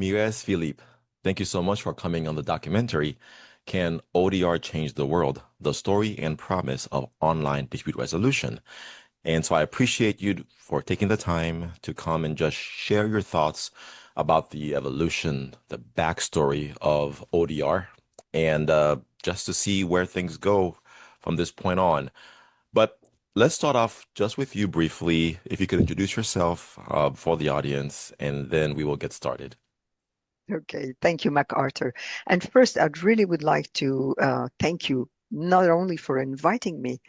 Mirèze Philippe, thank you so much for coming on the documentary, Can ODR Change the World? The Story and Promise of Online Dispute Resolution. And so I appreciate you for taking the time to come and just share your thoughts about the evolution, the backstory of ODR, and just to see where things go from this point on. But let's start off just with you briefly. If you could introduce yourself for the audience, and then we will get started. Okay, thank you, MacArthur. And first, I'd really would like to thank you not only for inviting me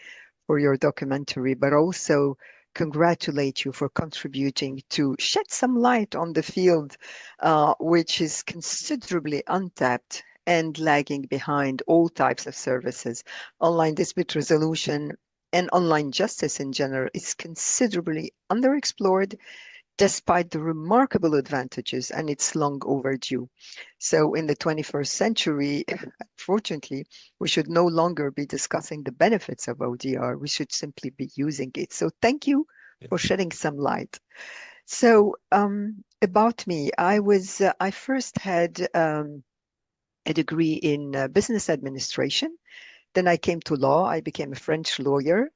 for your documentary, but also congratulate you for contributing to shed some light on the field, which is considerably untapped and lagging behind all types of services. Online dispute resolution and online justice in general is considerably underexplored despite the remarkable advantages, and it's long overdue. So in the 21st century, unfortunately, we should no longer be discussing the benefits of ODR. We should simply be using it. So thank you for shedding some light. So about me, I first had a degree in business administration. Then I came to law. I became a French lawyer.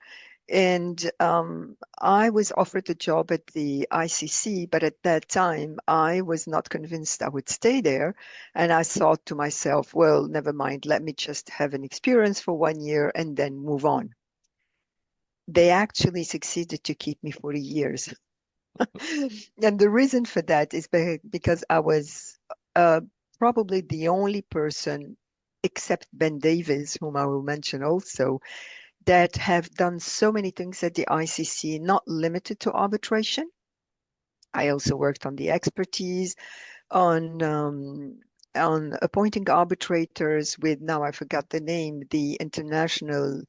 And I was offered a job at the ICC, but at that time, I was not convinced I would stay there. And I thought to myself, well, never mind, let me just have an experience for 1 year and then move on. They actually succeeded to keep me for years. And the reason for that is because I was uh, probably the only person, except Ben Davis, whom I will mention also, that have done so many things at the ICC, not limited to arbitration. I also worked on the expertise, on appointing arbitrators with, now I forgot the name, the international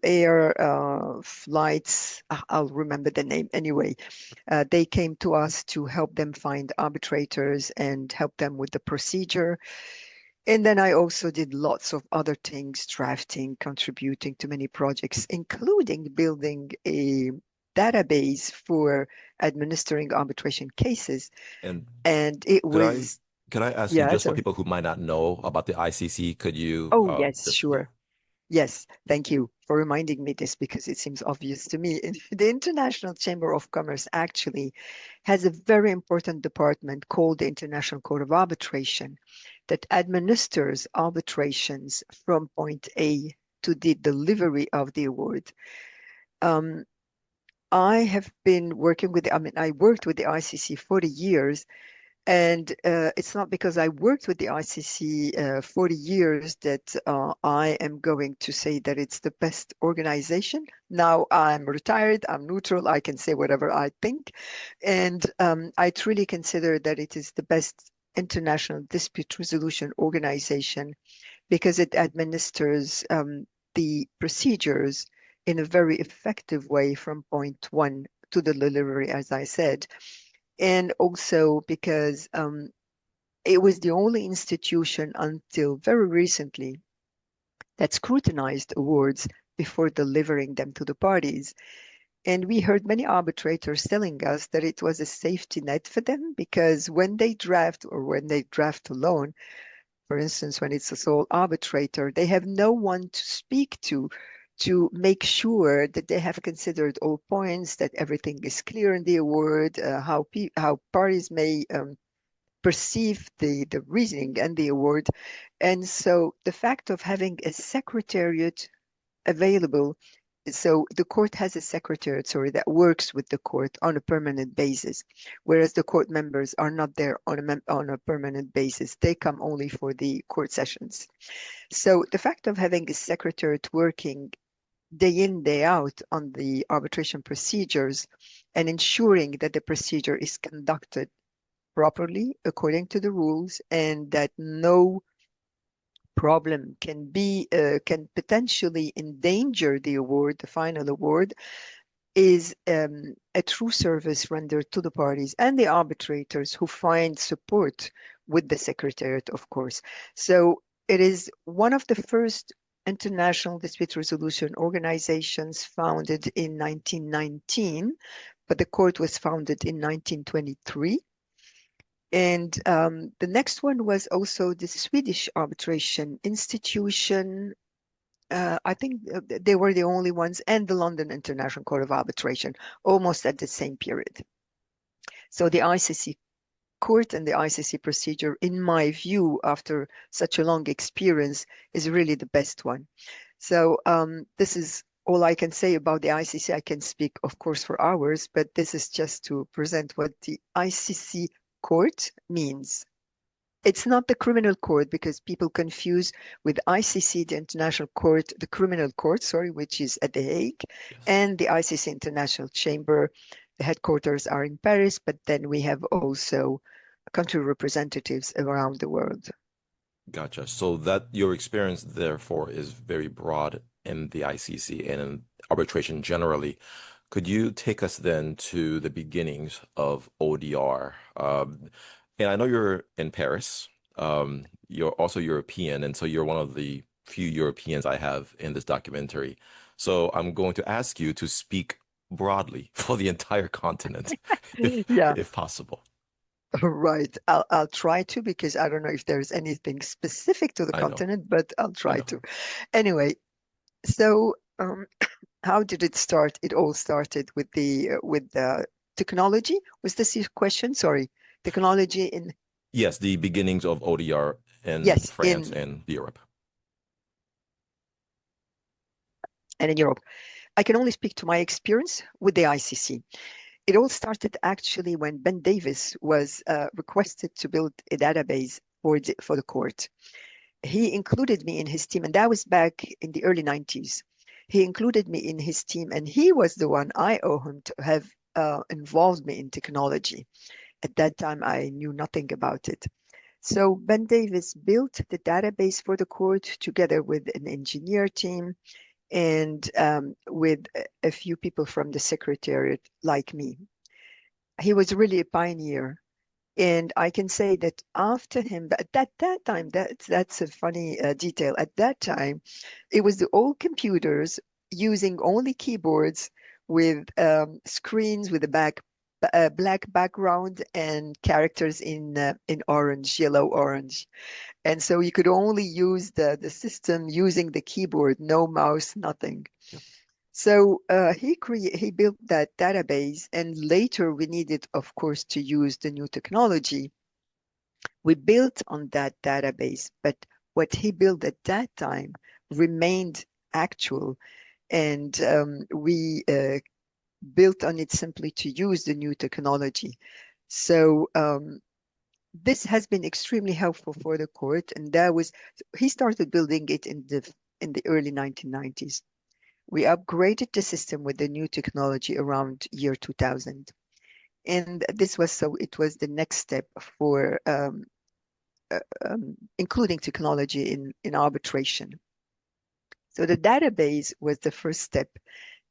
air flights. I'll remember the name anyway. They came to us to help them find arbitrators and help them with the procedure. And then I also did lots of other things, drafting, contributing to many projects, including building a database for administering arbitration cases. And And it could I was, could I ask you, yeah, just for so, people who might not know about the ICC, could you oh, yes, just yeah. sure. Yes, thank you for reminding me this because it seems obvious to me. The International Chamber of Commerce actually has a very important department called the International Court of Arbitration that administers arbitrations from point A to the delivery of the award. Um, I have been working with, I worked with the ICC for 40 years, and it's not because I worked with the ICC 40 years that I am going to say that it's the best organization. Now I'm retired, I'm neutral, I can say whatever I think. And I truly consider that it is the best international dispute resolution organization because it administers the procedures in a very effective way from point one to the delivery, as I said. And also because it was the only institution until very recently that scrutinized awards before delivering them to the parties. And we heard many arbitrators telling us that it was a safety net for them because when they draft or when they draft alone, for instance, when it's a sole arbitrator, they have no one to speak to make sure that they have considered all points, that everything is clear in the award, how parties may perceive the reasoning and the award. And so the fact of having a secretariat available, so the court has a secretariat, sorry, that works with the court on a permanent basis, whereas the court members are not there on a permanent basis. They come only for the court sessions. So the fact of having a secretariat working day in, day out on the arbitration procedures and ensuring that the procedure is conducted properly according to the rules and that no problem can potentially endanger the award, the final award, is a true service rendered to the parties and the arbitrators who find support with the secretariat, of course. So it is one of the first international dispute resolution organizations founded in 1919, but the court was founded in 1923. And the next one was also the Swedish arbitration institution. I think they were the only ones, and the London International Court of Arbitration, almost at the same period. So the ICC court and the ICC procedure, in my view, after such a long experience, is really the best one. So this is all I can say about the ICC. I can speak, of course, for hours, but this is just to present what the ICC court means. It's not the criminal court because people confuse with ICC, the International Court, the criminal court, sorry, which is at The Hague, Yes. and the ICC International Chamber. The headquarters are in Paris, but then we have also country representatives around the world. Gotcha. So that your experience, therefore, is very broad in the ICC and in arbitration generally. Could you take us then to the beginnings of ODR? And I know you're in Paris. You're also European, and so you're one of the few Europeans I have in this documentary. So I'm going to ask you to speak broadly for the entire continent, Yeah, if possible. right. I'll try to because I don't know if there's anything specific to the I know, continent, but I'll I try know. to. Anyway, so how did it start? It all started with the technology. Was this your question? Sorry. Technology in, Yes, the beginnings of ODR in yes, France and Europe. in Europe. I can only speak to my experience with the ICC. It all started actually when Ben Davis was requested to build a database for the court. He included me in his team, and that was back in the early 90s. He included me in his team, and he was the one I owe him to have involved me in technology. At that time, I knew nothing about it. So Ben Davis built the database for the court together with an engineer team and with a few people from the secretariat like me. He was really a pioneer. And I can say that after him, but at that time, that's a funny detail. At that time, it was the old computers using only keyboards with screens with a black background and characters in orange, yellow, orange. And so you could only use the system using the keyboard, no mouse, nothing. Yep. So he built that database, and later we needed, of course, to use the new technology. We built on that database, but what he built at that time remained actual, and we built on it simply to use the new technology. So this has been extremely helpful for the court, and that was he started building it in the early 1990s. We upgraded the system with the new technology around year 2000. And this was so it was the next step for including technology in arbitration. So the database was the first step.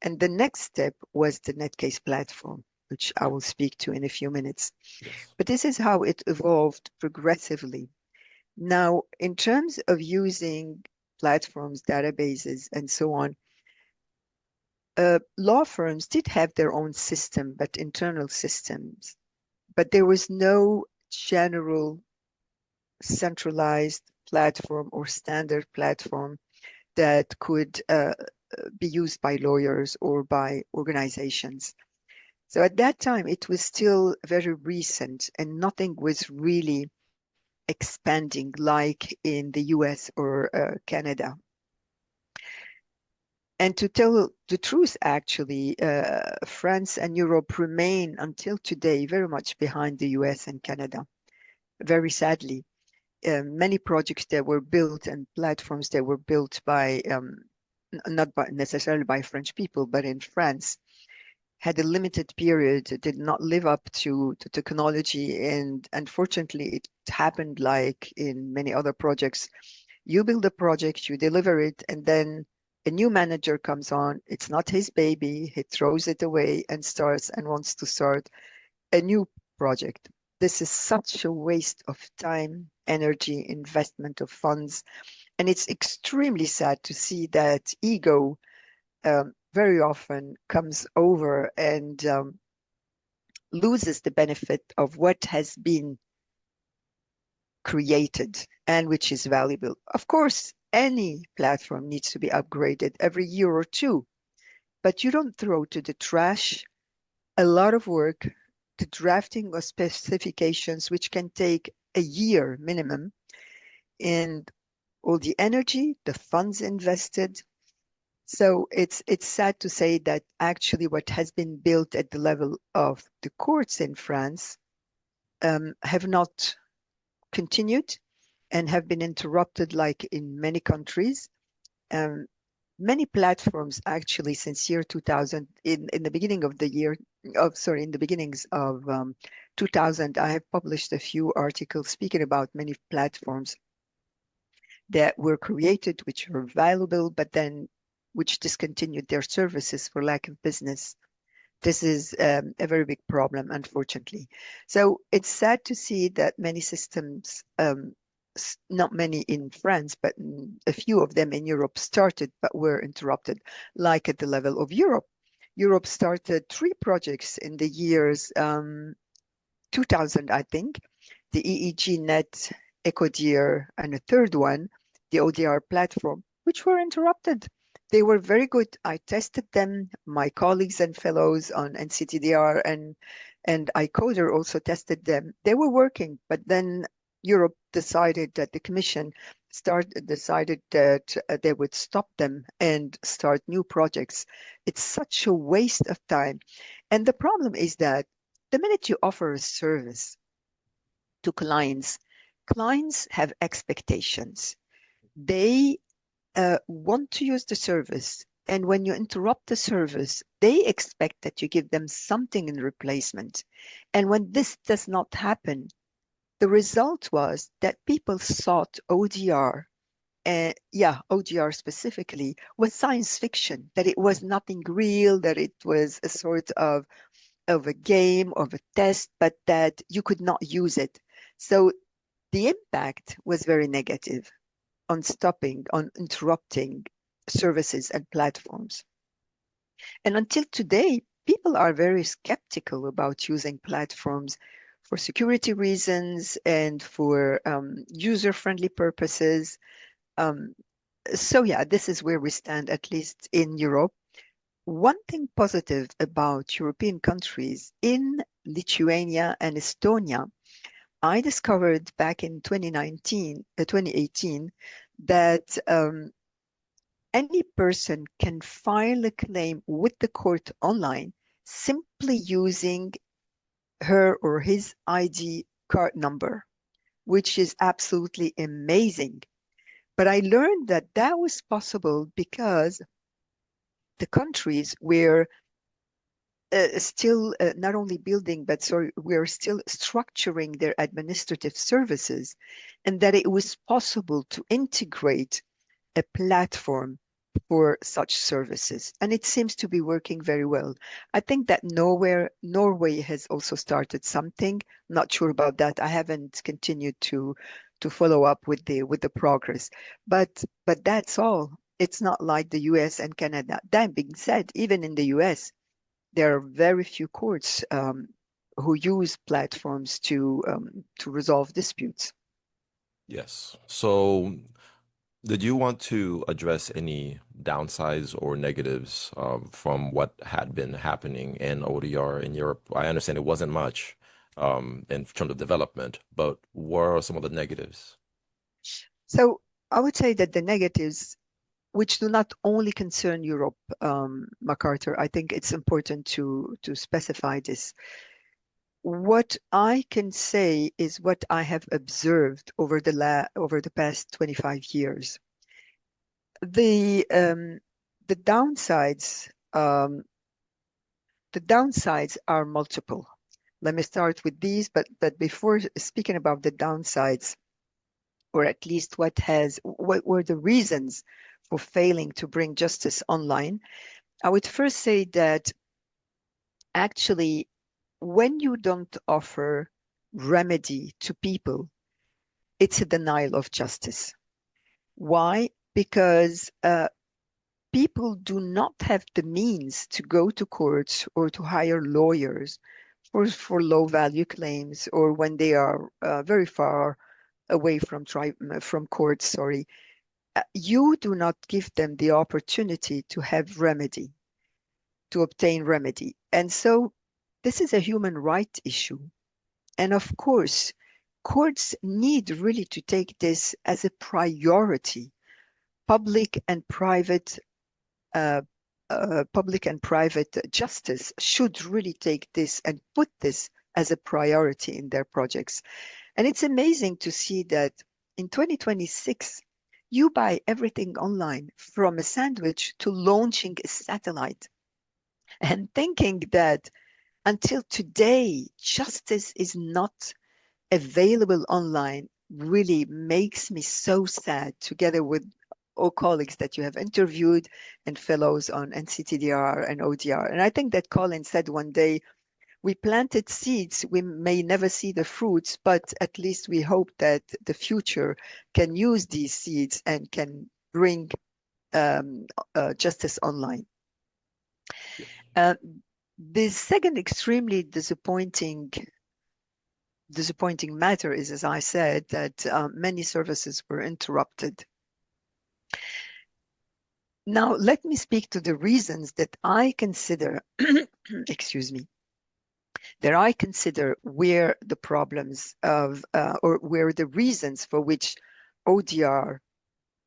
And the next step was the Netcase platform, which I Yep. will speak to in a few minutes. Yes. But this is how it evolved progressively. Now, in terms of using platforms, databases, and so on, law firms did have their own system, but internal systems. But there was no general centralized platform or standard platform that could be used by lawyers or by organizations. So at that time, it was still very recent and nothing was really expanding like in the US or Canada. And to tell the truth, actually, France and Europe remain until today very much behind the US and Canada, very sadly. Many projects that were built and platforms that were built by, not by necessarily by French people, but in France, had a limited period, did not live up to technology. And unfortunately, it happened like in many other projects. You build a project, you deliver it, and then a new manager comes on. It's not his baby. He throws it away and starts and wants to start a new project. This is such a waste of time, energy, investment of funds. And it's extremely sad to see that ego very often comes over and loses the benefit of what has been created and which is valuable. Of course, any platform needs to be upgraded every year or two, but you don't throw to the trash a lot of work, the drafting of specifications, which can take a year minimum, and all the energy, the funds invested. So it's sad to say that actually what has been built at the level of the courts in France have not continued and have been interrupted like in many countries. Um, Many platforms actually since year 2000, in the beginning of the year, in the beginnings of 2000, I have published a few articles speaking about many platforms that were created, which were valuable, but then which discontinued their services for lack of business. This is a very big problem, unfortunately. So it's sad to see that many systems, not many in France, but a few of them in Europe started but were interrupted, like at the level of Europe. Europe started 3 projects in the years 2000, I think, the EEG Net, EcoDear, and a third one, the ODR platform, which were interrupted. They were very good. I tested them. My colleagues and fellows on NCTDR and iCoder also tested them. They were working, but then Europe decided that the Commission decided that they would stop them and start new projects. It's such a waste of time. And the problem is that the minute you offer a service to clients, clients have expectations. They want to use the service. And when you interrupt the service, they expect that you give them something in replacement. And when this does not happen, the result was that people thought ODR, ODR specifically, was science fiction, that it was nothing real, that it was a sort of a game, of a test, but that you could not use it. So the impact was very negative on stopping, on interrupting services and platforms. And until today, people are very skeptical about using platforms for security reasons and for user-friendly purposes. So yeah, this is where we stand, at least in Europe. One thing positive about European countries, in Lithuania and Estonia, I discovered back in 2018, that any person can file a claim with the court online simply using her or his ID card number, which is absolutely amazing. But I learned that that was possible because the countries were still not only building, but we're still structuring their administrative services, and that it was possible to integrate a platform for such services. And it seems to be working very well. I think that Norway has also started something. Not sure about that. I haven't continued to follow up with the progress. But that's all. It's not like the US and Canada. That being said, even in the US, there are very few courts who use platforms to resolve disputes. Yes. So, did you want to address any downsides or negatives from what had been happening in ODR in Europe? I understand it wasn't much in terms of development, but what are some of the negatives? So I would say that the negatives, which do not only concern Europe, MacArthur, I think it's important to specify this. What I can say is what I have observed over the past 25 years. The um, the downsides um, the downsides are multiple. Let me start with these, but before speaking about the downsides, or at least what were the reasons for failing to bring justice online, I would first say that actually, when you don't offer remedy to people, it's a denial of justice. Why? Because people do not have the means to go to courts or to hire lawyers for low value claims, or when they are very far away from courts, sorry, you do not give them the opportunity to have remedy, to obtain remedy. And so this is a human right issue. And of course, courts need really to take this as a priority. Public and private uh, public and private justice should really take this and put this as a priority in their projects. And it's amazing to see that in 2026, you buy everything online, from a sandwich to launching a satellite. And thinking that until today, justice is not available online really makes me so sad, together with all colleagues that you have interviewed and fellows on NCTDR and ODR. And I think that Colin said one day, we planted seeds, we may never see the fruits, but at least we hope that the future can use these seeds and can bring justice online. Yes. The second extremely disappointing matter is, as I said, that many services were interrupted. Now, let me speak to the reasons that I consider, excuse me, that I consider where the problems of, or where the reasons for which ODR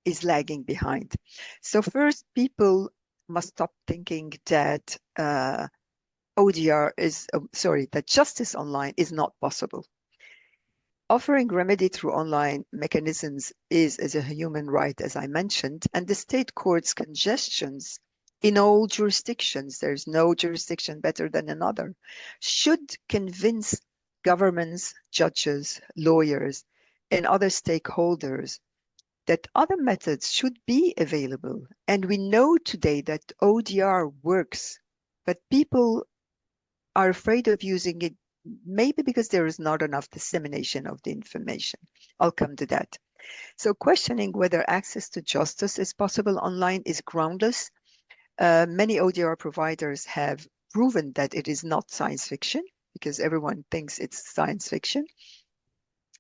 is lagging behind. So first, people must stop thinking that ODR is, that justice online is not possible. Offering remedy through online mechanisms is a human right, as I mentioned, and the state courts' congestions in all jurisdictions, there's no jurisdiction better than another, should convince governments, judges, lawyers, and other stakeholders that other methods should be available. And we know today that ODR works, but people are afraid of using it, maybe because there is not enough dissemination of the information. I'll come to that. So questioning whether access to justice is possible online is groundless. Many ODR providers have proven that it is not science fiction, because everyone thinks it's science fiction.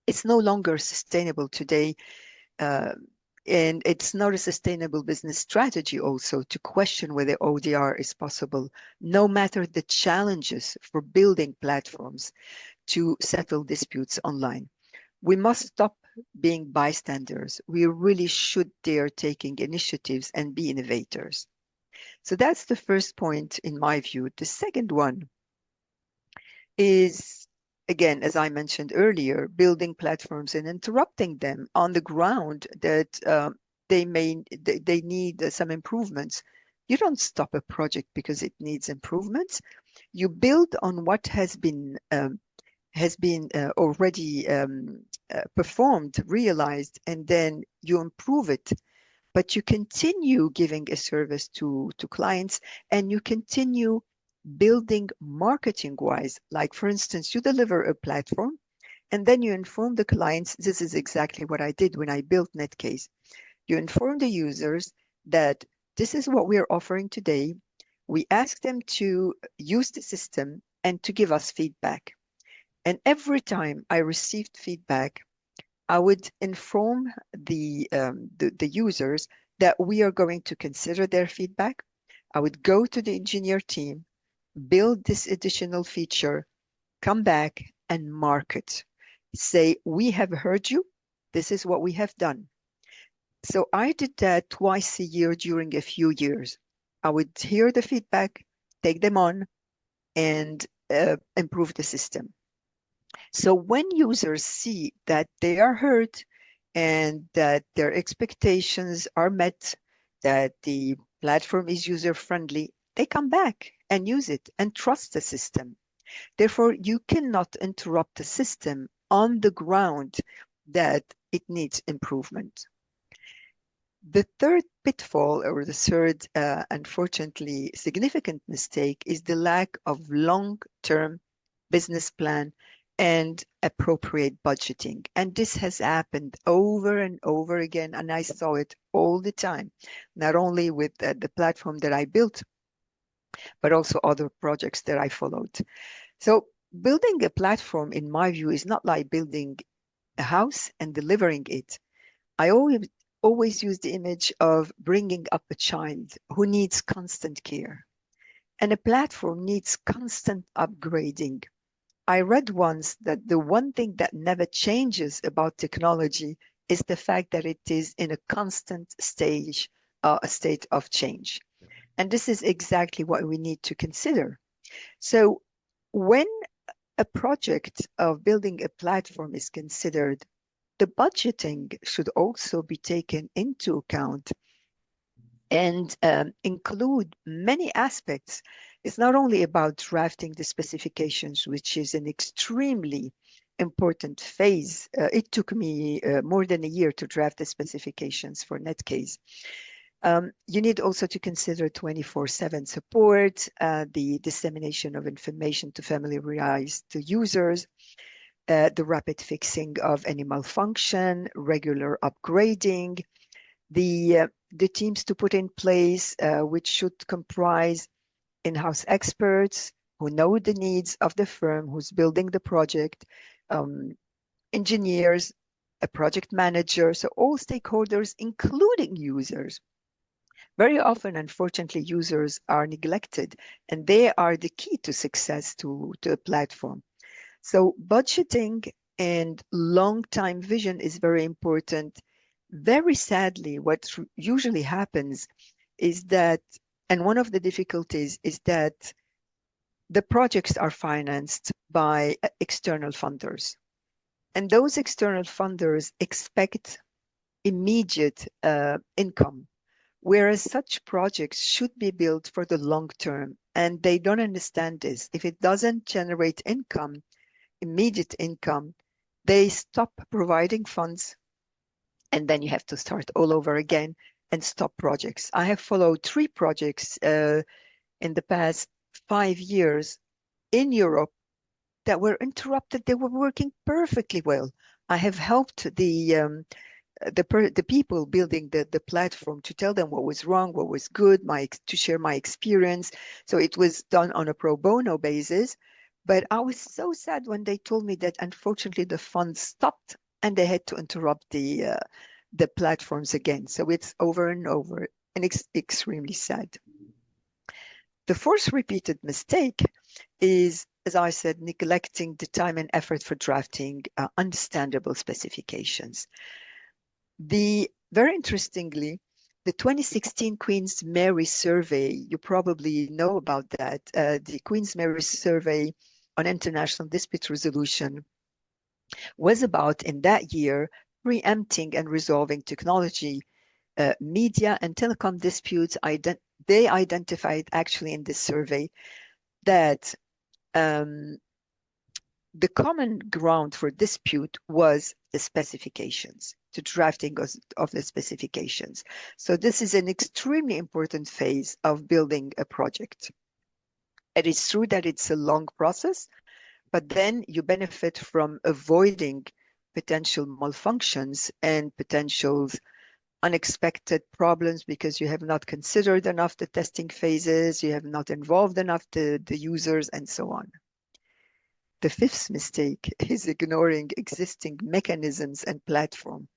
It's no longer sustainable today. And it's not a sustainable business strategy also to question whether ODR is possible, no matter the challenges for building platforms to settle disputes online. We must stop being bystanders. We really should dare taking initiatives and be innovators. So that's the first point in my view. The second one is, again, as I mentioned earlier, building platforms and interrupting them on the ground that they need some improvements. You don't stop a project because it needs improvements. You build on what has been already performed, realized, and then you improve it. But you continue giving a service to clients, and you continue building marketing-wise. Like, for instance, you deliver a platform, and then you inform the clients. This is exactly what I did when I built Netcase. You inform the users that this is what we're offering today. We ask them to use the system and to give us feedback. And every time I received feedback, I would inform the users that we are going to consider their feedback. I would go to the engineer team, build this additional feature, come back and market. Say, we have heard you. This is what we have done. So I did that twice a year during a few years. I would hear the feedback, take them on, and improve the system. So when users see that they are heard and that their expectations are met, that the platform is user-friendly, they come back and use it and trust the system. Therefore, you cannot interrupt the system on the ground that it needs improvement. The third pitfall, or the third, unfortunately, significant mistake, is the lack of long-term business plan and appropriate budgeting. And this has happened over and over again, and I saw it all the time, not only with the platform that I built, but also other projects that I followed. So building a platform, in my view, is not like building a house and delivering it. I always use the image of bringing up a child who needs constant care, and a platform needs constant upgrading. I read once that the one thing that never changes about technology is the fact that it is in a constant a state of change. And this is exactly what we need to consider. So when a project of building a platform is considered, the budgeting should also be taken into account and include many aspects. It's not only about drafting the specifications, which is an extremely important phase. It took me more than a year to draft the specifications for Netcase. You need also to consider 24/7 support, the dissemination of information to familiarize the users, the rapid fixing of any malfunction, regular upgrading, the teams to put in place, which should comprise in-house experts who know the needs of the firm who's building the project, um, engineers, a project manager, so all stakeholders, including users. Very often, unfortunately, users are neglected, and they are the key to success to a platform. So budgeting and long-time vision is very important. Very sadly, what usually happens is that, and one of the difficulties is that the projects are financed by external funders. And those external funders expect immediate income, whereas such projects should be built for the long term. And they don't understand this. If it doesn't generate income, immediate income, they stop providing funds, and then you have to start all over again and stop projects. I have followed 3 projects in the past 5 years in Europe that were interrupted. They were working perfectly well. I have helped the people building the platform to tell them what was wrong, what was good, to share my experience. So it was done on a pro bono basis. But I was so sad when they told me that unfortunately the funds stopped and they had to interrupt the platforms again. So it's over and over, and it's extremely sad. The fourth repeated mistake is, as I said, neglecting the time and effort for drafting understandable specifications. Very interestingly, the 2016 Queen's Mary survey, you probably know about that, the Queen's Mary survey on international dispute resolution was about, in that year, preempting and resolving technology, media and telecom disputes. They identified actually in this survey that the common ground for dispute was the specifications, the drafting of the specifications. So this is an extremely important phase of building a project. It is true that it's a long process, but then you benefit from avoiding potential malfunctions and potential unexpected problems because you have not considered enough the testing phases, you have not involved enough the users, and so on. The fifth mistake is ignoring existing mechanisms and platform.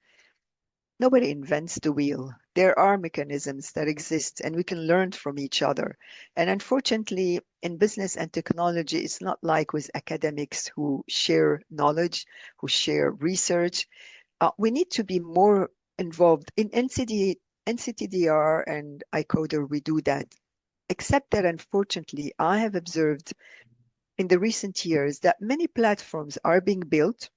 Nobody invents the wheel. There are mechanisms that exist and we can learn from each other. And unfortunately, in business and technology, it's not like with academics who share knowledge, who share research. We need to be more involved in NCTDR and iCoder. We do that. Except that, unfortunately, I have observed in the recent years that many platforms are being built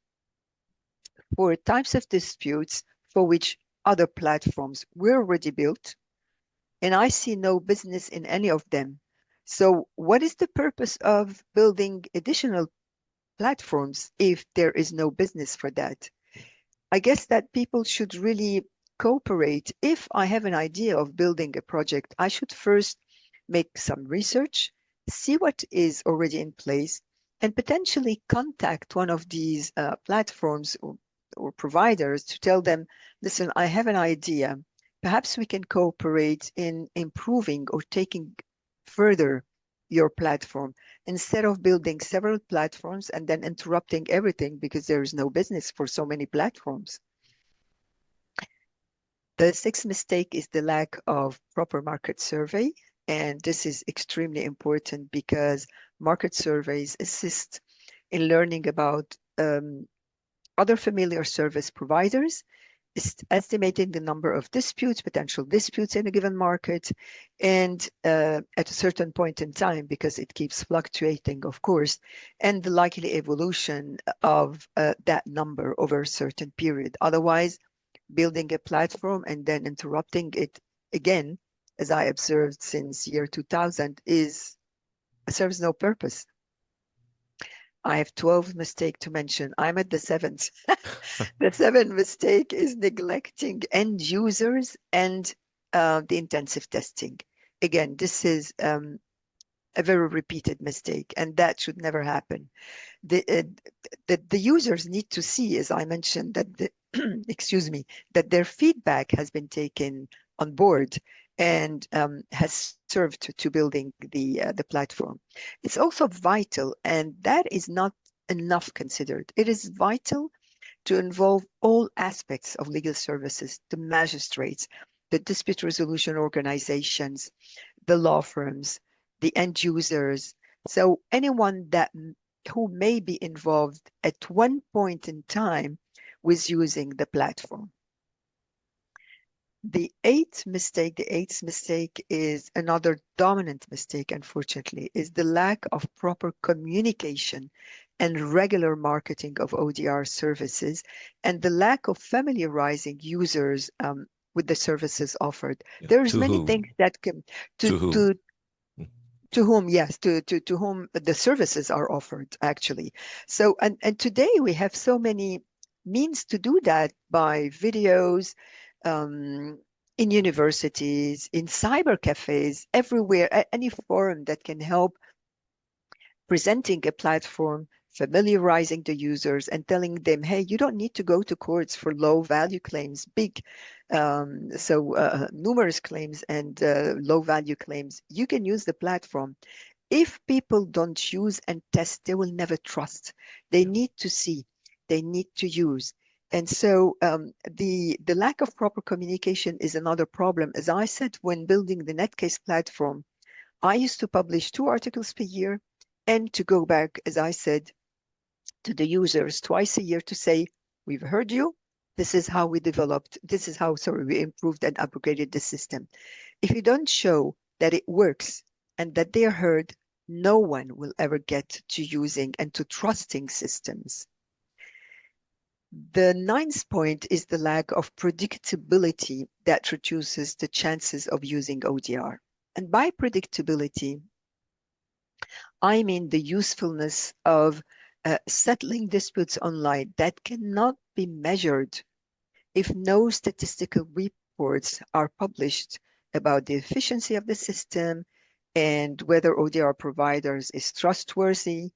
for types of disputes for which other platforms were already built, and I see no business in any of them. So what is the purpose of building additional platforms if there is no business for that? I guess that people should really cooperate. If I have an idea of building a project, I should first make some research, see what is already in place, and potentially contact one of these platforms or providers to tell them, listen, I have an idea. Perhaps we can cooperate in improving or taking further your platform instead of building several platforms and then interrupting everything because there is no business for so many platforms. The sixth mistake is the lack of proper market survey. And this is extremely important because market surveys assist in learning about other familiar service providers, estimating the number of disputes, potential disputes in a given market, and at a certain point in time, because it keeps fluctuating, of course, and the likely evolution of that number over a certain period. Otherwise, building a platform and then interrupting it again, as I observed since year 2000, serves no purpose. I have 12 mistakes to mention. I'm at the seventh. The seventh mistake is neglecting end users and the intensive testing. Again, this is a very repeated mistake, and that should never happen. The users need to see, as I mentioned, that excuse me, that their feedback has been taken on board and has served to building the platform. It's also vital, and that is not enough considered. It is vital to involve all aspects of legal services, the magistrates, the dispute resolution organizations, the law firms, the end users. So anyone who may be involved at one point in time with using the platform. The eighth mistake is another dominant mistake, unfortunately, is the lack of proper communication and regular marketing of ODR services and the lack of familiarizing users with the services offered. Yeah. There's To many who? things that can To who? to whom, yes, to whom the services are offered, actually. So, and today we have so many means to do that by videos, in universities, in cyber cafes, everywhere, any forum that can help presenting a platform, familiarizing the users and telling them, hey, you don't need to go to courts for low value claims, numerous claims and low value claims. You can use the platform. If people don't use and test, they will never trust. They Yeah. need to see, they need to use. And so the lack of proper communication is another problem. As I said, when building the Netcase platform, I used to publish 2 articles per year and to go back, as I said, to the users twice a year to say, we've heard you. This is how we developed, this is how, sorry, we improved and upgraded the system. If you don't show that it works and that they're heard, no one will ever get to using and to trusting systems. The ninth point is the lack of predictability that reduces the chances of using ODR. And by predictability, I mean the usefulness of settling disputes online that cannot be measured if no statistical reports are published about the efficiency of the system and whether ODR providers is trustworthy.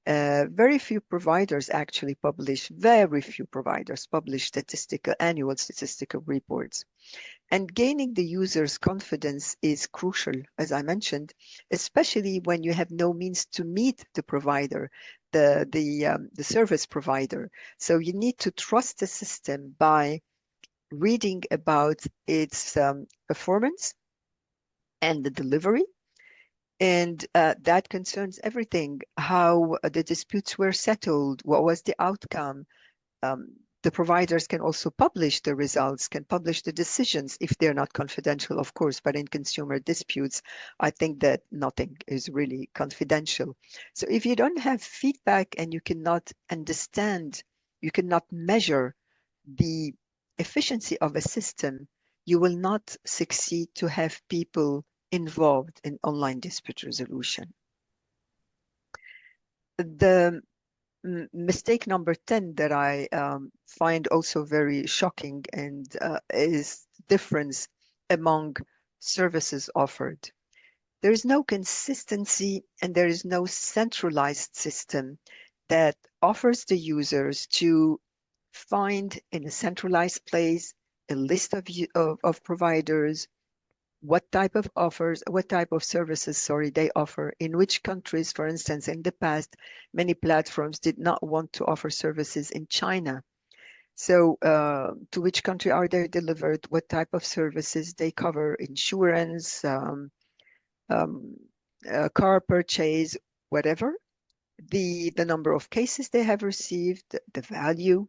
Very few providers actually publish, very few providers publish annual statistical reports. And gaining the user's confidence is crucial, as I mentioned, especially when you have no means to meet the provider, the service provider. So you need to trust the system by reading about its performance and the delivery. And that concerns everything, how the disputes were settled, what was the outcome. The providers can also publish the results, can publish the decisions if they're not confidential, of course, but in consumer disputes, I think that nothing is really confidential. So if you don't have feedback and you cannot understand, you cannot measure the efficiency of a system, you will not succeed to have people involved in online dispute resolution. The mistake number 10 that I find also very shocking and is difference among services offered. There is no consistency and there is no centralized system that offers the users to find in a centralized place a list of providers, what type of offers, what type of services, sorry, they offer, in which countries. For instance, in the past, many platforms did not want to offer services in China. So to which country are they delivered? What type of services they cover? Insurance, um, car purchase, whatever. The number of cases they have received, the value,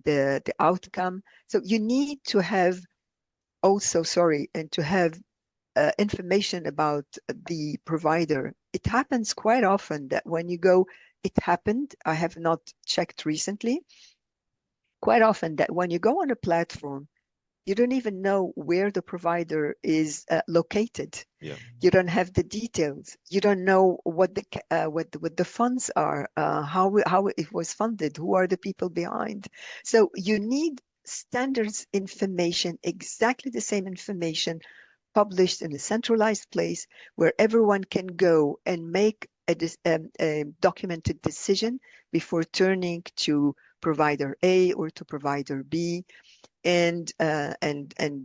the outcome. So you need to have also, sorry, and to have information about the provider. It happens quite often that when you go, it happened, I have not checked recently, quite often that when you go on a platform, you don't even know where the provider is located. Yeah. You don't have the details. You don't know what the funds are, how it was funded, who are the people behind. So you need standards information, exactly the same information published in a centralized place where everyone can go and make a documented decision before turning to provider A or to provider B, and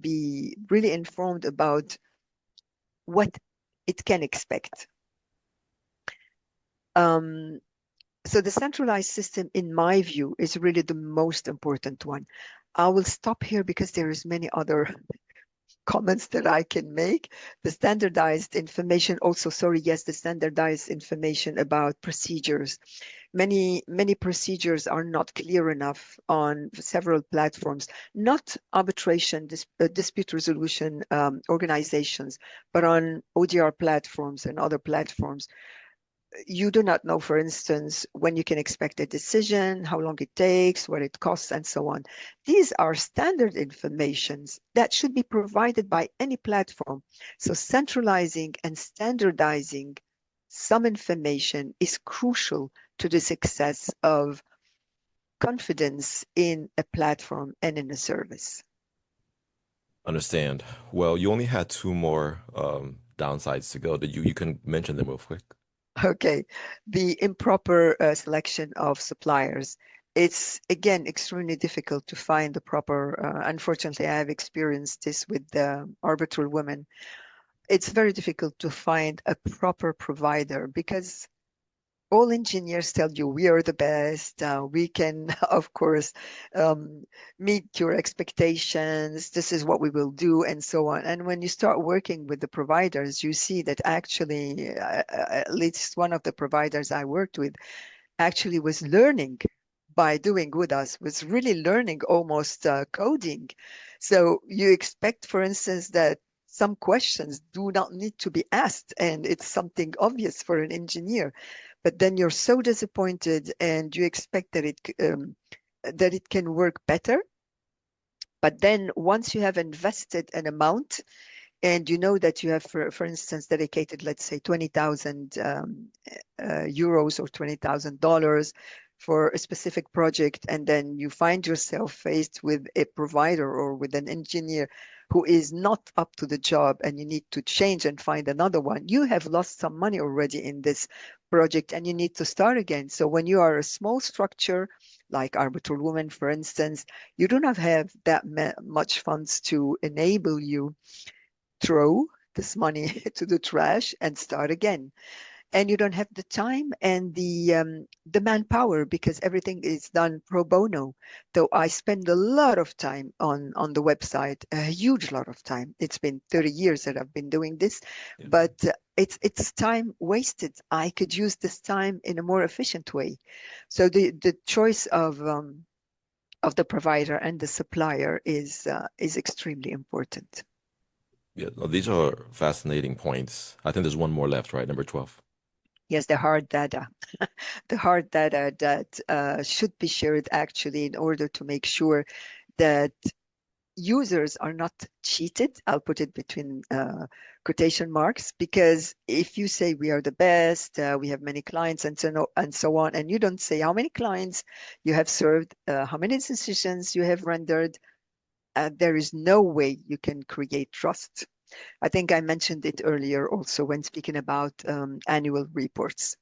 be really informed about what it can expect. Um, so the centralized system, in my view, is really the most important one. I will stop here because there is many other comments that I can make. The standardized information also, sorry, yes, the standardized information about procedures. Many procedures are not clear enough on several platforms, not dispute resolution organizations, but on ODR platforms and other platforms. You do not know, for instance, when you can expect a decision, how long it takes, what it costs, and so on. These are standard informations that should be provided by any platform. So centralizing and standardizing some information is crucial to the success of confidence in a platform and in a service. Understand. Well, you only had two more downsides to go. That you can mention them real quick. Okay, the improper selection of suppliers. It's again extremely difficult to find the proper. Unfortunately, I have experienced this with the Arbitral Women. It's very difficult to find a proper provider because all engineers tell you we are the best. We can, of course, um, meet your expectations. This is what we will do, and so on. And when you start working with the providers, you see that actually, at least one of the providers I worked with actually was learning by doing with us, was really learning almost coding. So you expect, for instance, that some questions do not need to be asked, and it's something obvious for an engineer. But then you're so disappointed, and you expect that it can work better. But then once you have invested an amount, and you know that you have, for instance, dedicated, let's say, 20,000 euros or $20,000 for a specific project, and then you find yourself faced with a provider or with an engineer who is not up to the job, and you need to change and find another one, you have lost some money already in this project, and you need to start again. So when you are a small structure, like Arbitral Women, for instance, you do not have that much funds to enable you throw this money to the trash and start again. And you don't have the time and the manpower because everything is done pro bono. Though I spend a lot of time on the website, a huge lot of time. It's been 30 years that I've been doing this, Yeah. but it's time wasted. I could use this time in a more efficient way. So the choice of the provider and the supplier is extremely important. Yeah, no, these are fascinating points. I think there's one more left, right? Number 12. Yes, the hard data, the hard data that should be shared actually in order to make sure that users are not cheated. I'll put it between quotation marks, because if you say we are the best, we have many clients and so on, and you don't say how many clients you have served, how many decisions you have rendered, there is no way you can create trust. I think I mentioned it earlier also when speaking about annual reports.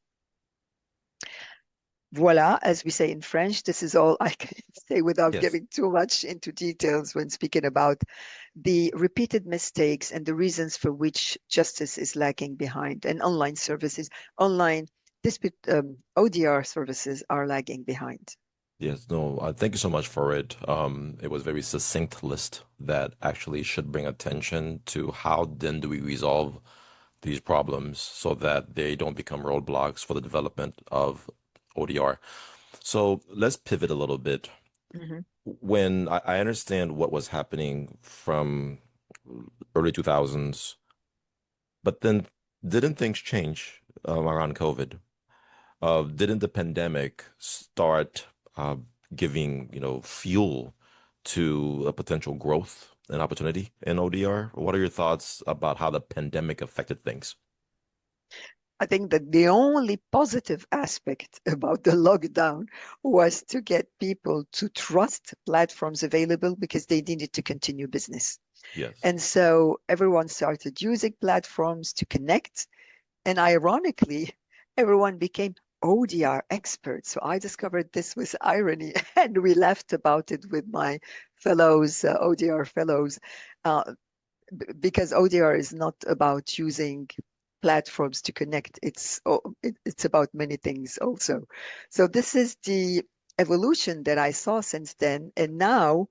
Voila, as we say in French, this is all I can say without Yes. giving too much into details when speaking about the repeated mistakes and the reasons for which justice is lagging behind, and online services, online dispute ODR services are lagging behind. Yes, no, thank you so much for it. It was a very succinct list that actually should bring attention to how then do we resolve these problems so that they don't become roadblocks for the development of ODR. So let's pivot a little bit. Mhm. When I understand what was happening from early 2000s, but then didn't things change around COVID? Didn't the pandemic start giving, fuel to a potential growth and opportunity in ODR? What are your thoughts about how the pandemic affected things? I think that the only positive aspect about the lockdown was to get people to trust platforms available because they needed to continue business. Yes. And so everyone started using platforms to connect. And ironically, everyone became ODR experts. So I discovered this with irony, and we laughed about it with my fellows, ODR fellows, uh, because ODR is not about using platforms to connect. It's about many things also. So this is the evolution that I saw since then. And now,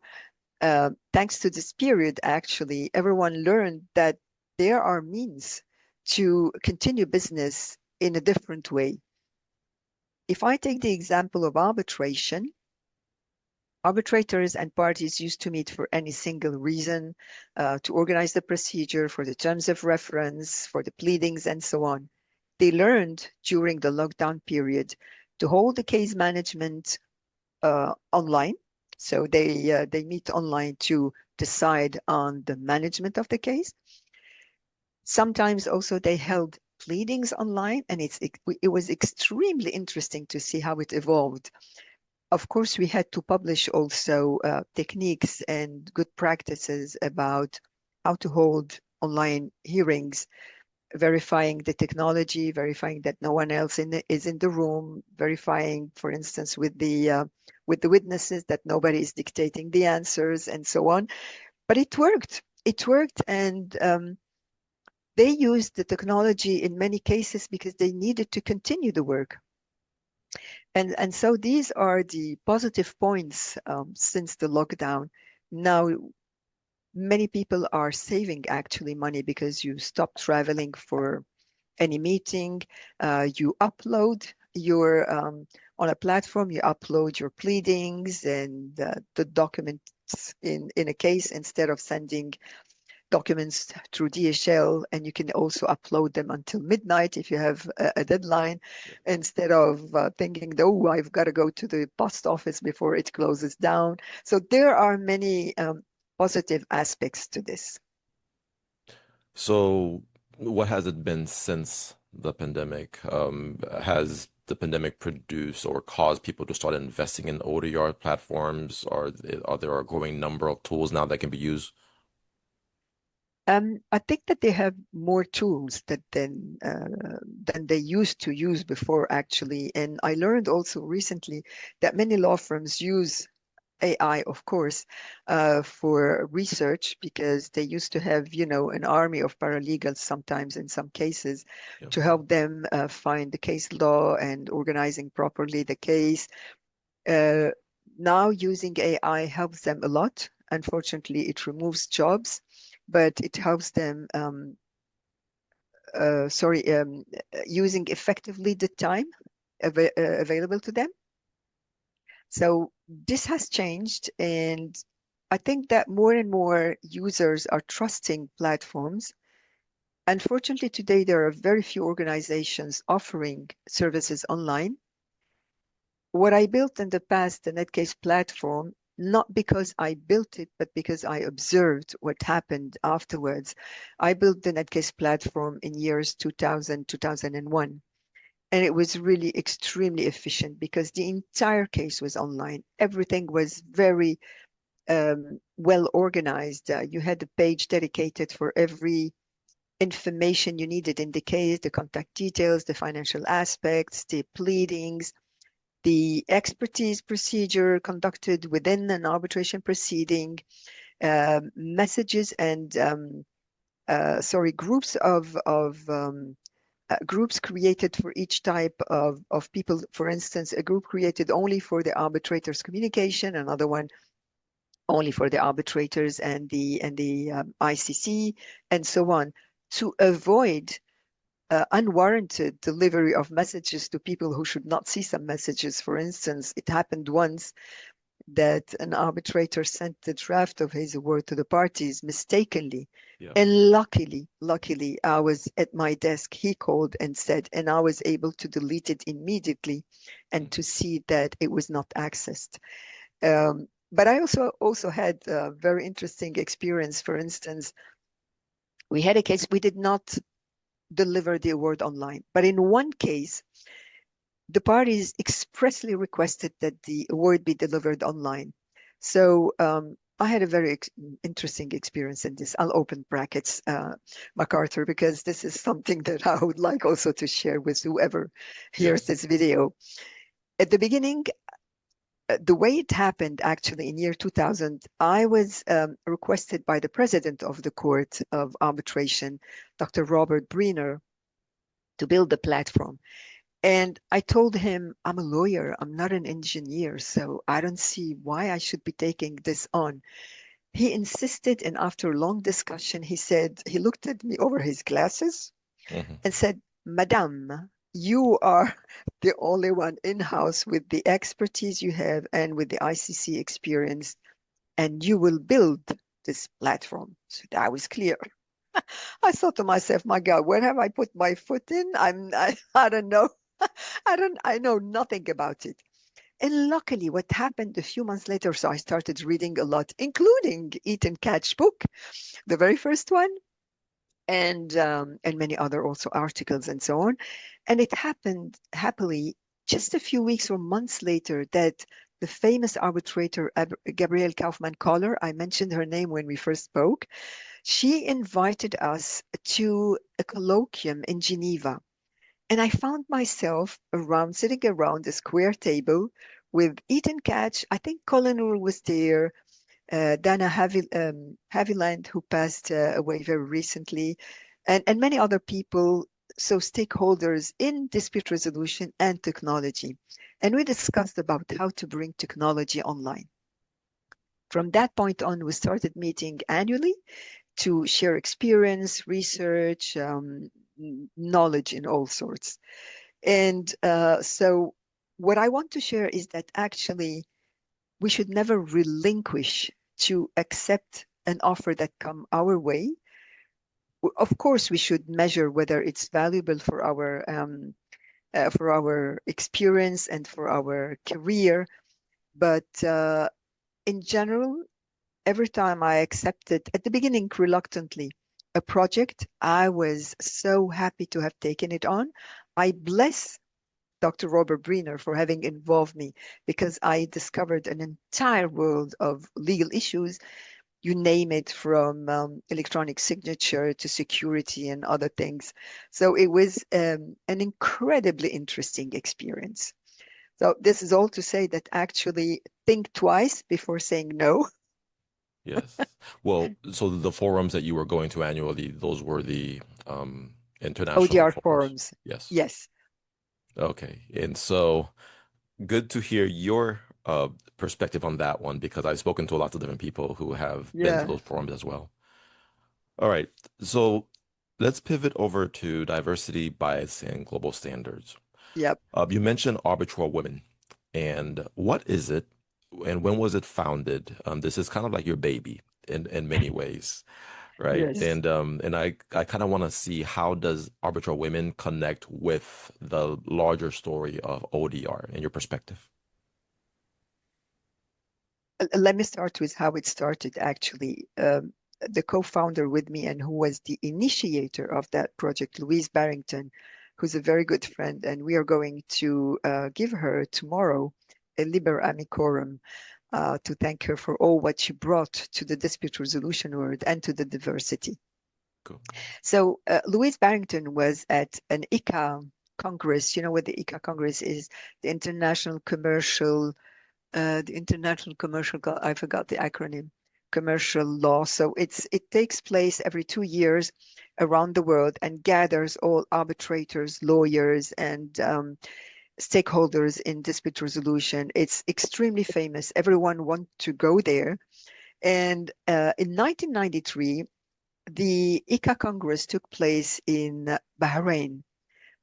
thanks to this period, actually, everyone learned that there are means to continue business in a different way. If I take the example of arbitration, arbitrators and parties used to meet for any single reason, to organize the procedure, for the terms of reference, for the pleadings, and so on. They learned during the lockdown period to hold the case management online. So they meet online to decide on the management of the case. Sometimes also they held pleadings online, and it was extremely interesting to see how it evolved. Of course, we had to publish also techniques and good practices about how to hold online hearings, verifying the technology, verifying that no one else is in the room, verifying, for instance, with the witnesses that nobody is dictating the answers, and so on. But it worked. It worked, and they used the technology in many cases because they needed to continue the work. And so these are the positive points since the lockdown. Now, many people are saving actually money because you stop traveling for any meeting. You upload your on a platform, you upload your pleadings and the documents in a case instead of sending documents through DHL, and you can also upload them until midnight if you have a deadline, instead of thinking, oh, I've got to go to the post office before it closes down. So there are many positive aspects to this. So, what has it been since the pandemic? Has the pandemic produced or caused people to start investing in ODR platforms? Are there a growing number of tools now that can be used? I think that they have more tools than they used to use before, actually. And I learned also recently that many law firms use AI, of course, for research because they used to have, an army of paralegals sometimes in some cases Yeah. to help them find the case law and organizing properly the case. Uh, Now using AI helps them a lot. Unfortunately, it removes jobs, but it helps them, using effectively the time available to them. So this has changed, and I think that more and more users are trusting platforms. Unfortunately, today there are very few organizations offering services online. What I built in the past, the Netcase platform, not because I built it, but because I observed what happened afterwards. I built the Netcase platform in years 2000, 2001. And it was really extremely efficient because the entire case was online. Everything was very well organized. You had a page dedicated for every information you needed in the case, the contact details, the financial aspects, the pleadings. the expertise procedure conducted within an arbitration proceeding, messages and groups of groups created for each type of people. For instance, a group created only for the arbitrators communication, another one only for the arbitrators and the ICC, and so on, to avoid unwarranted delivery of messages to people who should not see some messages. For instance, it happened once that an arbitrator sent the draft of his award to the parties mistakenly. Yeah. And luckily, I was at my desk. He called and said, and I was able to delete it immediately and to see that it was not accessed. But I also had a very interesting experience. For instance, we had a case, we did not deliver the award online, but in one case, the parties expressly requested that the award be delivered online. So I had a very interesting experience in this. I'll open brackets, MacArthur, because this is something that I would like also to share with whoever hears Yes. this video. At the beginning, the way it happened actually in year 2000, I was requested by the president of the Court of Arbitration, Dr. Robert Briner, to build the platform. And I told him, I'm a lawyer, I'm not an engineer, so I don't see why I should be taking this on. He insisted, and after a long discussion, he said, he looked at me over his glasses Hmm. and said, Madame, you are the only one in-house with the expertise you have and with the ICC experience, and you will build this platform. So that was clear. I thought to myself, my God, where have I put my foot in? I don't know. I know nothing about it. And luckily, what happened a few months later, so I started reading a lot, including Eat and Catch book, the very first one, and many other also articles and so on. And it happened happily just a few weeks or months later that the famous arbitrator Gabrielle Kaufmann-Koller, I mentioned her name when we first spoke, she invited us to a colloquium in Geneva. And I found myself sitting around a square table with Eat and Catch. I think Colin Rule was there, Dana Haviland, who passed away very recently, and many other people, so stakeholders in dispute resolution and technology. And we discussed about how to bring technology online. From that point on, we started meeting annually to share experience, research, knowledge in all sorts. And so what I want to share is that actually we should never relinquish to accept an offer that come our way. Of course, we should measure whether it's valuable for our experience and for our career. But in general, every time I accepted, at the beginning reluctantly, a project, I was so happy to have taken it on. I bless Dr. Robert Briner for having involved me because I discovered an entire world of legal issues, you name it, from electronic signature to security and other things. So it was an incredibly interesting experience. So this is all to say that actually think twice before saying no. Yes. Well, so the forums that you were going to annually, those were the international ODR forums. forums. Yes. Yes. Okay. And so good to hear your perspective on that one because I've spoken to a lot of different people who have been to Yeah. those forums as well. All right. So let's pivot over to diversity, bias, and global standards. Yep. You mentioned Arbitral Women. And what is it? And when was it founded? This is kind of like your baby in many ways, right? Yes. And I kind of want to see how does Arbitral Women connect with the larger story of ODR in your perspective? Let me start with how it started, actually. The co-founder with me and who was the initiator of that project, Louise Barrington, who's a very good friend, and we are going to give her tomorrow a Liber Amicorum to thank her for all what she brought to the dispute resolution world and to the diversity. Cool. So Louise Barrington was at an ICA Congress. You know what the ICA Congress is? The International Commercial, I forgot the acronym, commercial law. So it takes place every 2 years around the world and gathers all arbitrators, lawyers, and stakeholders in dispute resolution. It's extremely famous. Everyone wants to go there. And in 1993, the ICA Congress took place in Bahrain.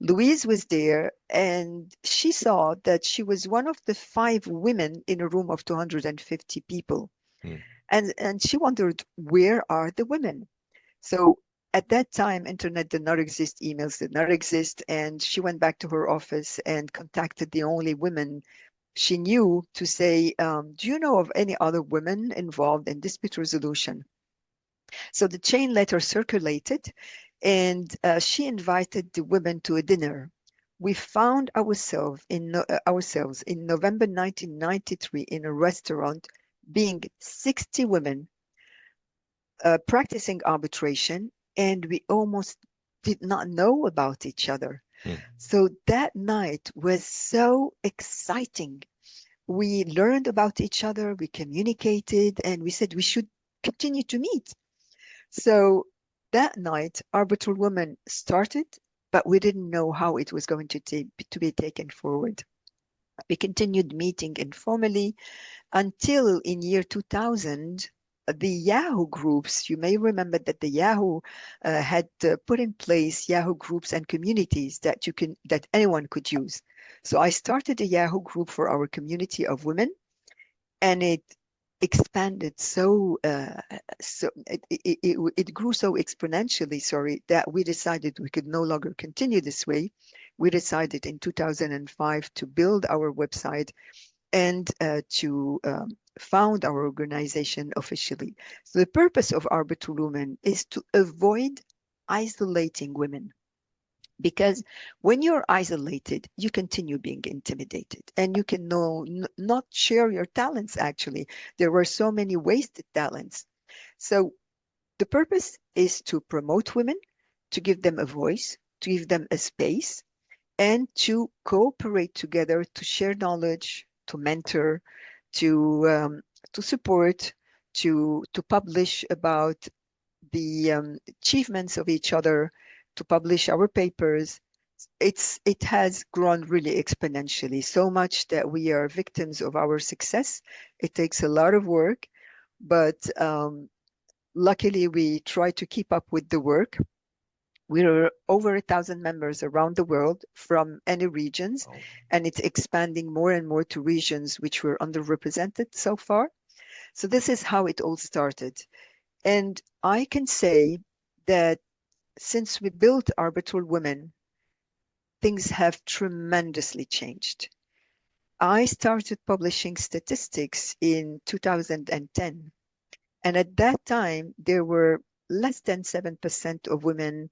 Louise was there, and she saw that she was one of the 5 women in a room of 250 people. Mm. And she wondered, where are the women? So at that time, internet did not exist, emails did not exist, and she went back to her office and contacted the only women she knew to say, do you know of any other women involved in dispute resolution? So the chain letter circulated, and she invited the women to a dinner. We found ourselves in November 1993 in a restaurant, being 60 women practicing arbitration, and we almost did not know about each other. Mm. So that night was so exciting. We learned about each other, we communicated, and we said we should continue to meet. So that night, Arbitral Women started, but we didn't know how it was going to be taken forward. We continued meeting informally until in year 2000, the Yahoo groups, you may remember that the Yahoo had put in place Yahoo groups and communities that anyone could use. So I started a Yahoo group for our community of women, and it expanded it grew so exponentially, sorry, that we decided we could no longer continue this way. We decided in 2005 to build our website and to found our organization officially. So the purpose of Arbitral Women is to avoid isolating women. Because when you're isolated, you continue being intimidated and you can not share your talents, actually. There were so many wasted talents. So the purpose is to promote women, to give them a voice, to give them a space, and to cooperate together to share knowledge, to mentor, to support, to publish about the achievements of each other, to publish our papers. It has grown really exponentially, so much that we are victims of our success. It takes a lot of work, but luckily we try to keep up with the work. We're over 1,000 members around the world from any regions, Oh. and it's expanding more and more to regions which were underrepresented so far. So this is how it all started. And I can say that since we built Arbitral Women, things have tremendously changed. I started publishing statistics in 2010, and at that time, there were less than 7% of women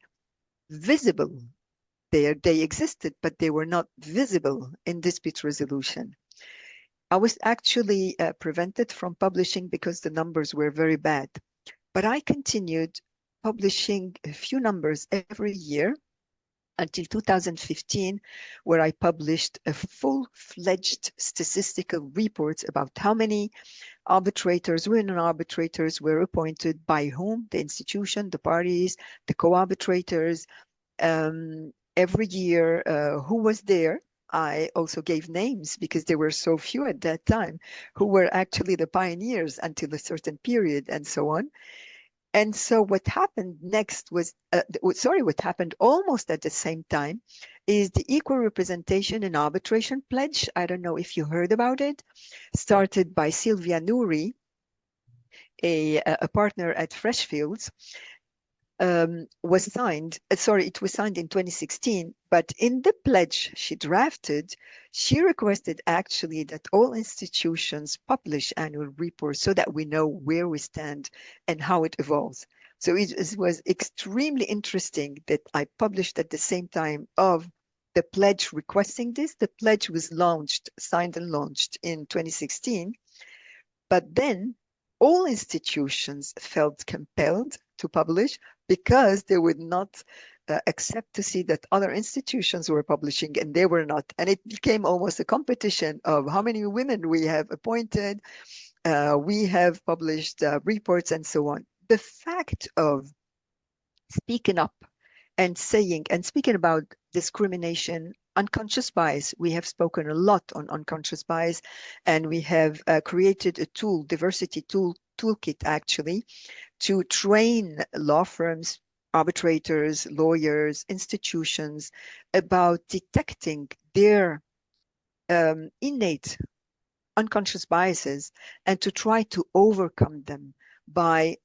visible. They existed, but they were not visible in dispute resolution. I was actually prevented from publishing because the numbers were very bad. But I continued publishing a few numbers every year until 2015, where I published a full-fledged statistical report about how many arbitrators, women arbitrators, were appointed by whom, the institution, the parties, the co-arbitrators, every year, who was there. I also gave names because there were so few at that time who were actually the pioneers until a certain period and so on. And so what happened next was, what happened almost at the same time is the Equal Representation in Arbitration Pledge. I don't know if you heard about it, started by Sylvia Nouri, a partner at Freshfields. Was signed, it was signed in 2016, but in the pledge she drafted, she requested actually that all institutions publish annual reports so that we know where we stand and how it evolves. So it was extremely interesting that I published at the same time of the pledge requesting this. The pledge was signed and launched in 2016, but then all institutions felt compelled to publish because they would not accept to see that other institutions were publishing and they were not. And it became almost a competition of how many women we have appointed, we have published reports and so on. The fact of speaking up and saying and speaking about discrimination, unconscious bias. We have spoken a lot on unconscious bias, and we have created a tool, diversity toolkit actually, to train law firms, arbitrators, lawyers, institutions about detecting their innate unconscious biases and to try to overcome them by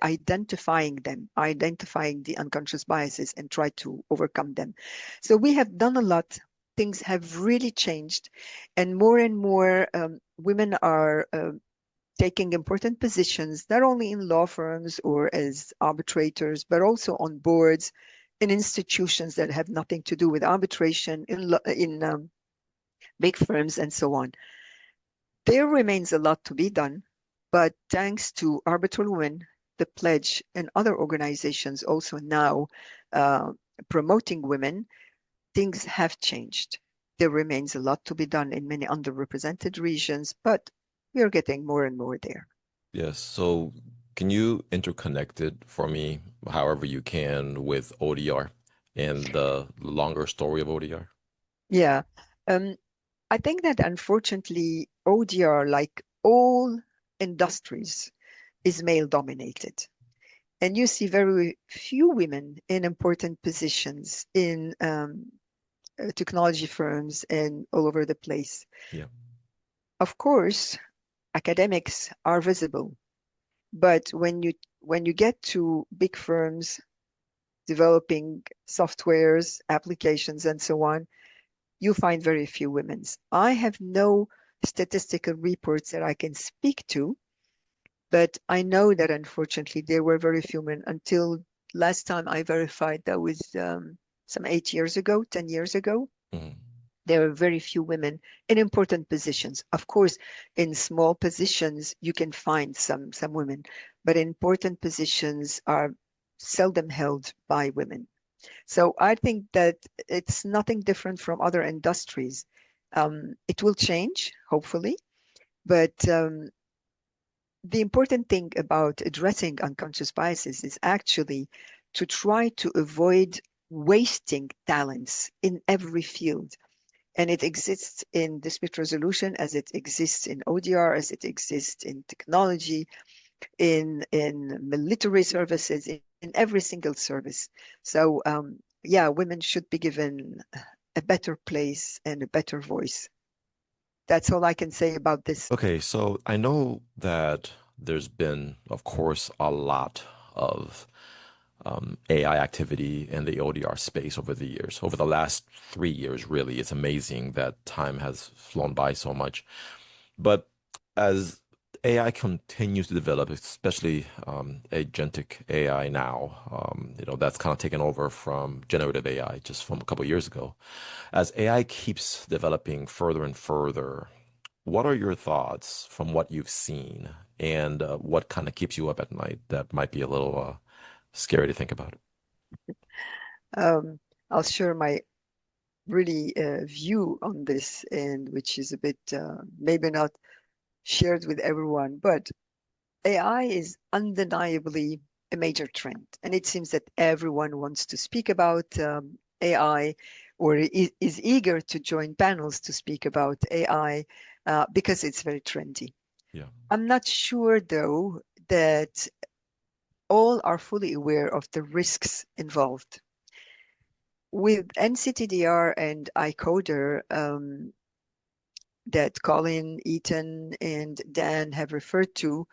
identifying them, identifying the unconscious biases and try to overcome them. So we have done a lot. Things have really changed, and more women are taking important positions, not only in law firms or as arbitrators, but also on boards in institutions that have nothing to do with arbitration, in big firms and so on. There remains a lot to be done, but thanks to Arbitral Women, the Pledge, and other organizations also now uh, promoting women, things have changed. There remains a lot to be done in many underrepresented regions, but we are getting more and more there. Yes. So can you interconnect it for me, however you can, with ODR and the longer story of ODR? Yeah. Um, I think that unfortunately, ODR, like all industries, is male dominated. And you see very few women in important positions in technology firms and all over the place. Yeah. Of course, academics are visible, but when you get to big firms developing softwares, applications, and so on, you find very few women. I have no statistical reports that I can speak to, but I know that unfortunately there were very few men until last time I verified, that was some 8 years ago, 10 years ago. Mhm. There are very few women in important positions. Of course, in small positions, you can find some women, but important positions are seldom held by women. So I think that it's nothing different from other industries. It will change, hopefully, but the important thing about addressing unconscious biases is actually to try to avoid wasting talents in every field. And it exists in dispute resolution as it exists in ODR, as it exists in technology, in military services, in every single service. So yeah, women should be given a better place and a better voice. That's all I can say about this. Okay, so I know that there's been, of course, a lot of AI activity in the ODR space over the years. Over the last 3 years, really, it's amazing that time has flown by so much. But as AI continues to develop, especially agentic AI now, that's kind of taken over from generative AI just from a couple of years ago. As AI keeps developing further and further, what are your thoughts from what you've seen, and what kind of keeps you up at night that might be a little scary to think about? Um, I'll share my really view on this, and which is a bit maybe not shared with everyone, but AI is undeniably a major trend, and it seems that everyone wants to speak about AI or is eager to join panels to speak about AI because it's very trendy. Yeah. I'm not sure, though, that all are fully aware of the risks involved. With NCTDR and iCoder, that Colin, Ethan, and Dan have referred to,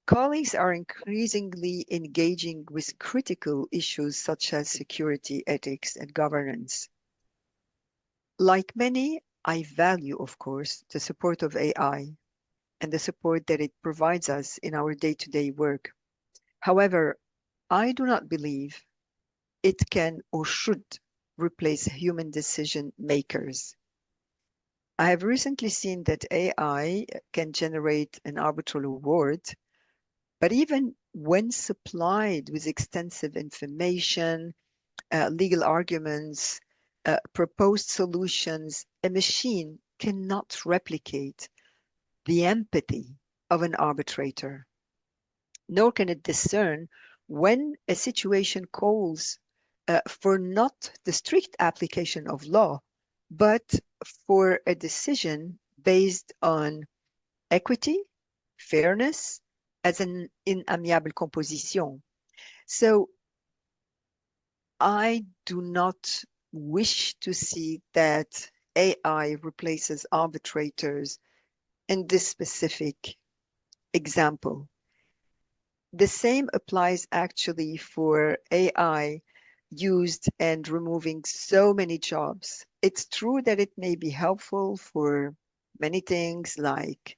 colleagues are increasingly engaging with critical issues such as security, ethics, and governance. Like many, I value, of course, the support of AI and the support that it provides us in our day-to-day work. However, I do not believe it can or should replace human decision makers. I have recently seen that AI can generate an arbitral award, but even when supplied with extensive information, legal arguments, proposed solutions, a machine cannot replicate the empathy of an arbitrator, nor can it discern when a situation calls for not the strict application of law, but for a decision based on equity, fairness, as an in amiable composition. So I do not wish to see that AI replaces arbitrators in this specific example. The same applies actually for AI used and removing so many jobs. It's true that it may be helpful for many things like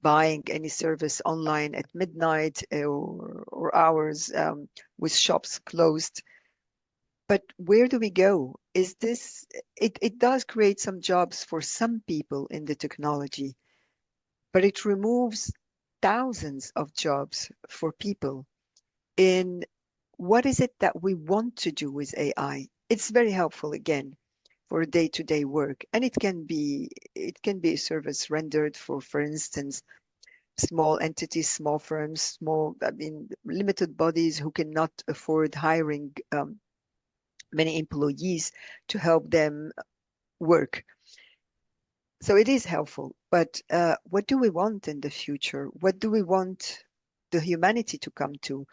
buying any service online at midnight or hours with shops closed. But where do we go? Is this, it does create some jobs for some people in the technology, but it removes thousands of jobs for people in what is it that we want to do with AI? It's very helpful again for day-to-day work, and it can be a service rendered for instance, small entities, small firms, limited bodies who cannot afford hiring many employees to help them work. So it is helpful, but what do we want in the future? What do we want the humanity to come to?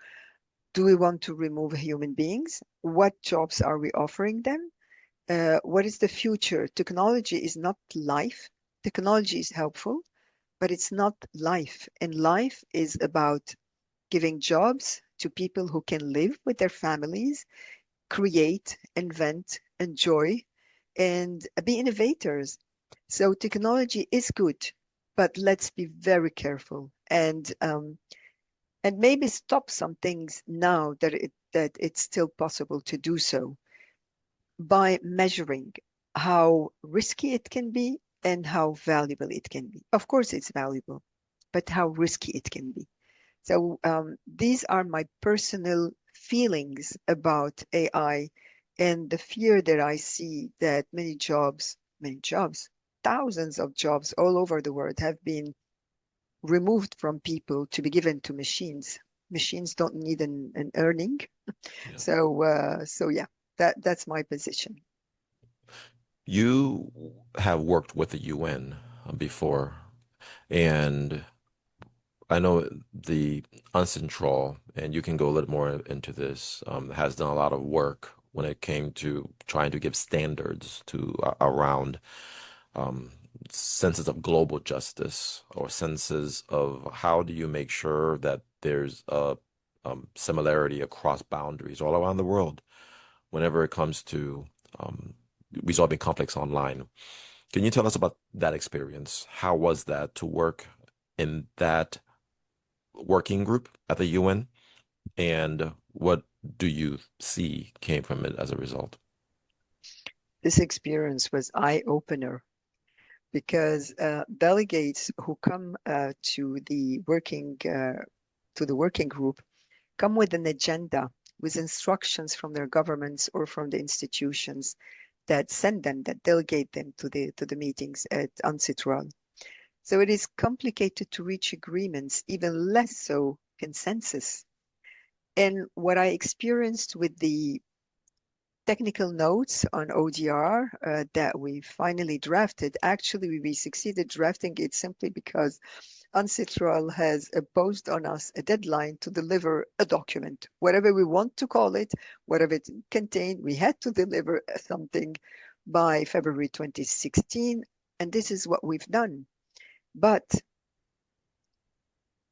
Do we want to remove human beings? What jobs are we offering them? What is the future? Technology is not life. Technology is helpful, but it's not life. And life is about giving jobs to people who can live with their families, create, invent, enjoy, and be innovators. So technology is good, but let's be very careful and maybe stop some things now that it's still possible to do so by measuring how risky it can be and how valuable it can be. Of course, it's valuable, but how risky it can be. So these are my personal feelings about AI and the fear that I see that many jobs, thousands of jobs all over the world have been removed from people to be given to machines. Machines don't need an earning. Yeah. So yeah, that's my position. You have worked with the UN before, and I know the UNCITRAL, and you can go a little more into this, has done a lot of work when it came to trying to give standards to around um, senses of global justice or senses of how do you make sure that there's a similarity across boundaries all around the world whenever it comes to um, resolving conflicts online. Can you tell us about that experience? How was that to work in that working group at the UN, and what do you see came from it as a result? This experience was eye-opener because delegates who come to the working group come with an agenda, with instructions from their governments or from the institutions that send them, that delegate them to the meetings at UNCITRAL. So it is complicated to reach agreements, even less so consensus. And what I experienced with the technical notes on ODR that we finally drafted, actually we succeeded drafting it simply because UNCITRAL has imposed on us a deadline to deliver a document, whatever we want to call it, whatever it contained, we had to deliver something by February 2016, and this is what we've done. But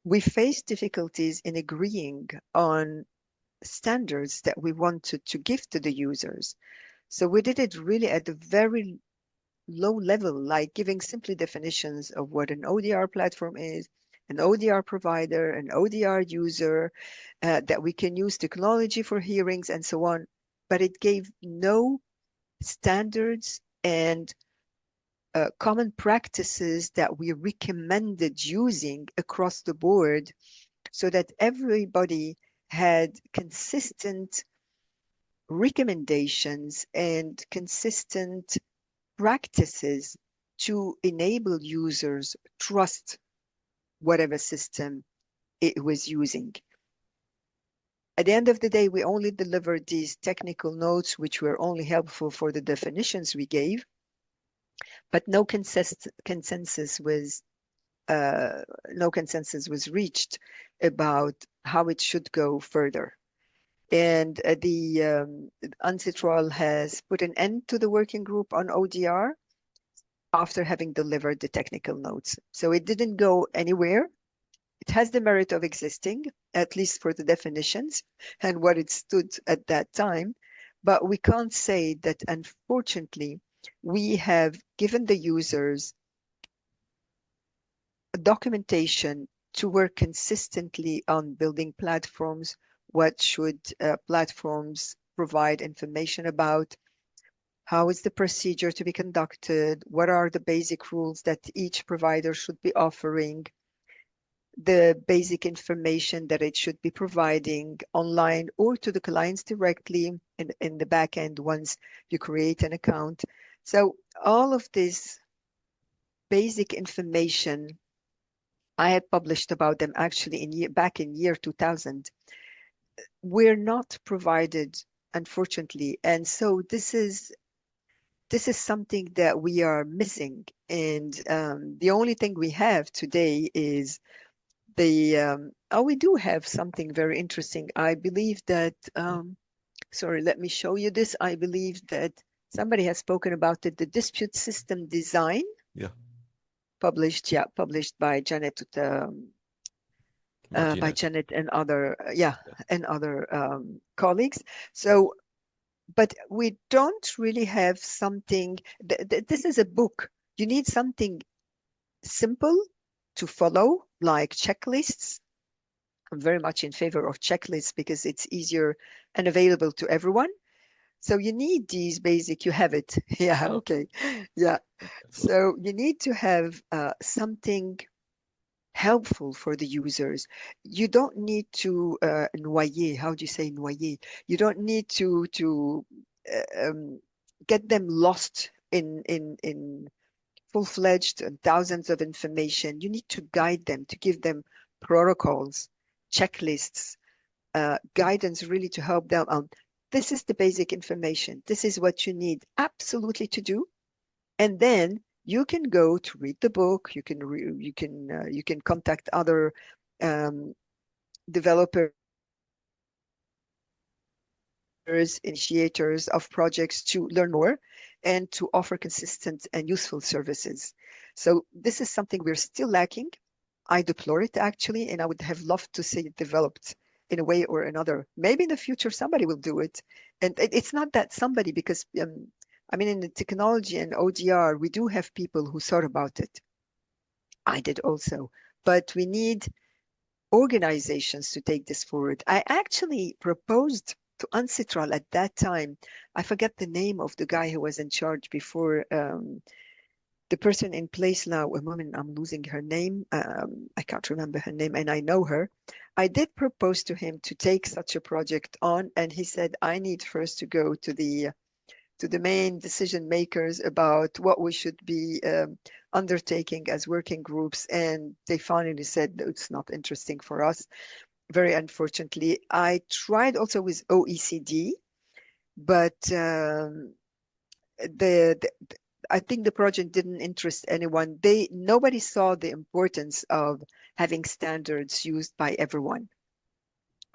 we faced difficulties in agreeing on standards that we wanted to give to the users. So we did it really at a very low level, like giving simply definitions of what an ODR platform is, an ODR provider, an ODR user, that we can use technology for hearings and so on. But it gave no standards and common practices that we recommended using across the board so that everybody had consistent recommendations and consistent practices to enable users trust whatever system it was using. At the end of the day, we only delivered these technical notes, which were only helpful for the definitions we gave, but consensus was no consensus was reached about how it should go further. And the UNCITRAL has put an end to the working group on ODR after having delivered the technical notes. So it didn't go anywhere. It has the merit of existing, at least for the definitions and what it stood at that time. But we can't say that, unfortunately, we have given the users documentation to work consistently on building platforms. What should platforms provide information about? How is the procedure to be conducted? What are the basic rules that each provider should be offering? The basic information that it should be providing online or to the clients directly in the back end once you create an account. So all of this basic information I had published about them actually back in year 2000 were not provided, unfortunately. And so this is something that we are missing. And the only thing we have today is we do have something very interesting. I believe that, sorry, let me show you this. I believe that somebody has spoken about it, the dispute system design, Yeah. published by Janet, Martinez. and other, yeah, Yes. and other colleagues. So, but we don't really have something, this is a book. You need something simple to follow, like checklists. I'm very much in favor of checklists because it's easier and available to everyone. So you need these basic, you have it. Yeah, Yeah, okay. Yeah. absolutely. So you need to have something helpful for the users. You don't need to noyer. How do you say noyer? You don't need to get them lost in full-fledged and thousands of information. You need to guide them, to give them protocols, checklists, guidance really to help them. This is the basic information. This is what you need absolutely to do. And then you can go to read the book. You can contact other um, developers, initiators of projects to learn more and to offer consistent and useful services. So this is something we're still lacking. I deplore it actually, and I would have loved to see it developed in a way or another. Maybe in the future somebody will do it. And it's not that somebody, because I mean, in the technology and ODR, we do have people who thought about it. I did also. But we need organizations to take this forward. I actually proposed to Uncitral at that time. I forget the name of the guy who was in charge before. The person in place now, a woman, I'm losing her name. I can't remember her name, and I know her. I did propose to him to take such a project on, and he said, I need first to go to the main decision makers about what we should be undertaking as working groups. And they finally said, no, it's not interesting for us. Very unfortunately, I tried also with OECD, but the I think the project didn't interest anyone. Nobody saw the importance of having standards used by everyone.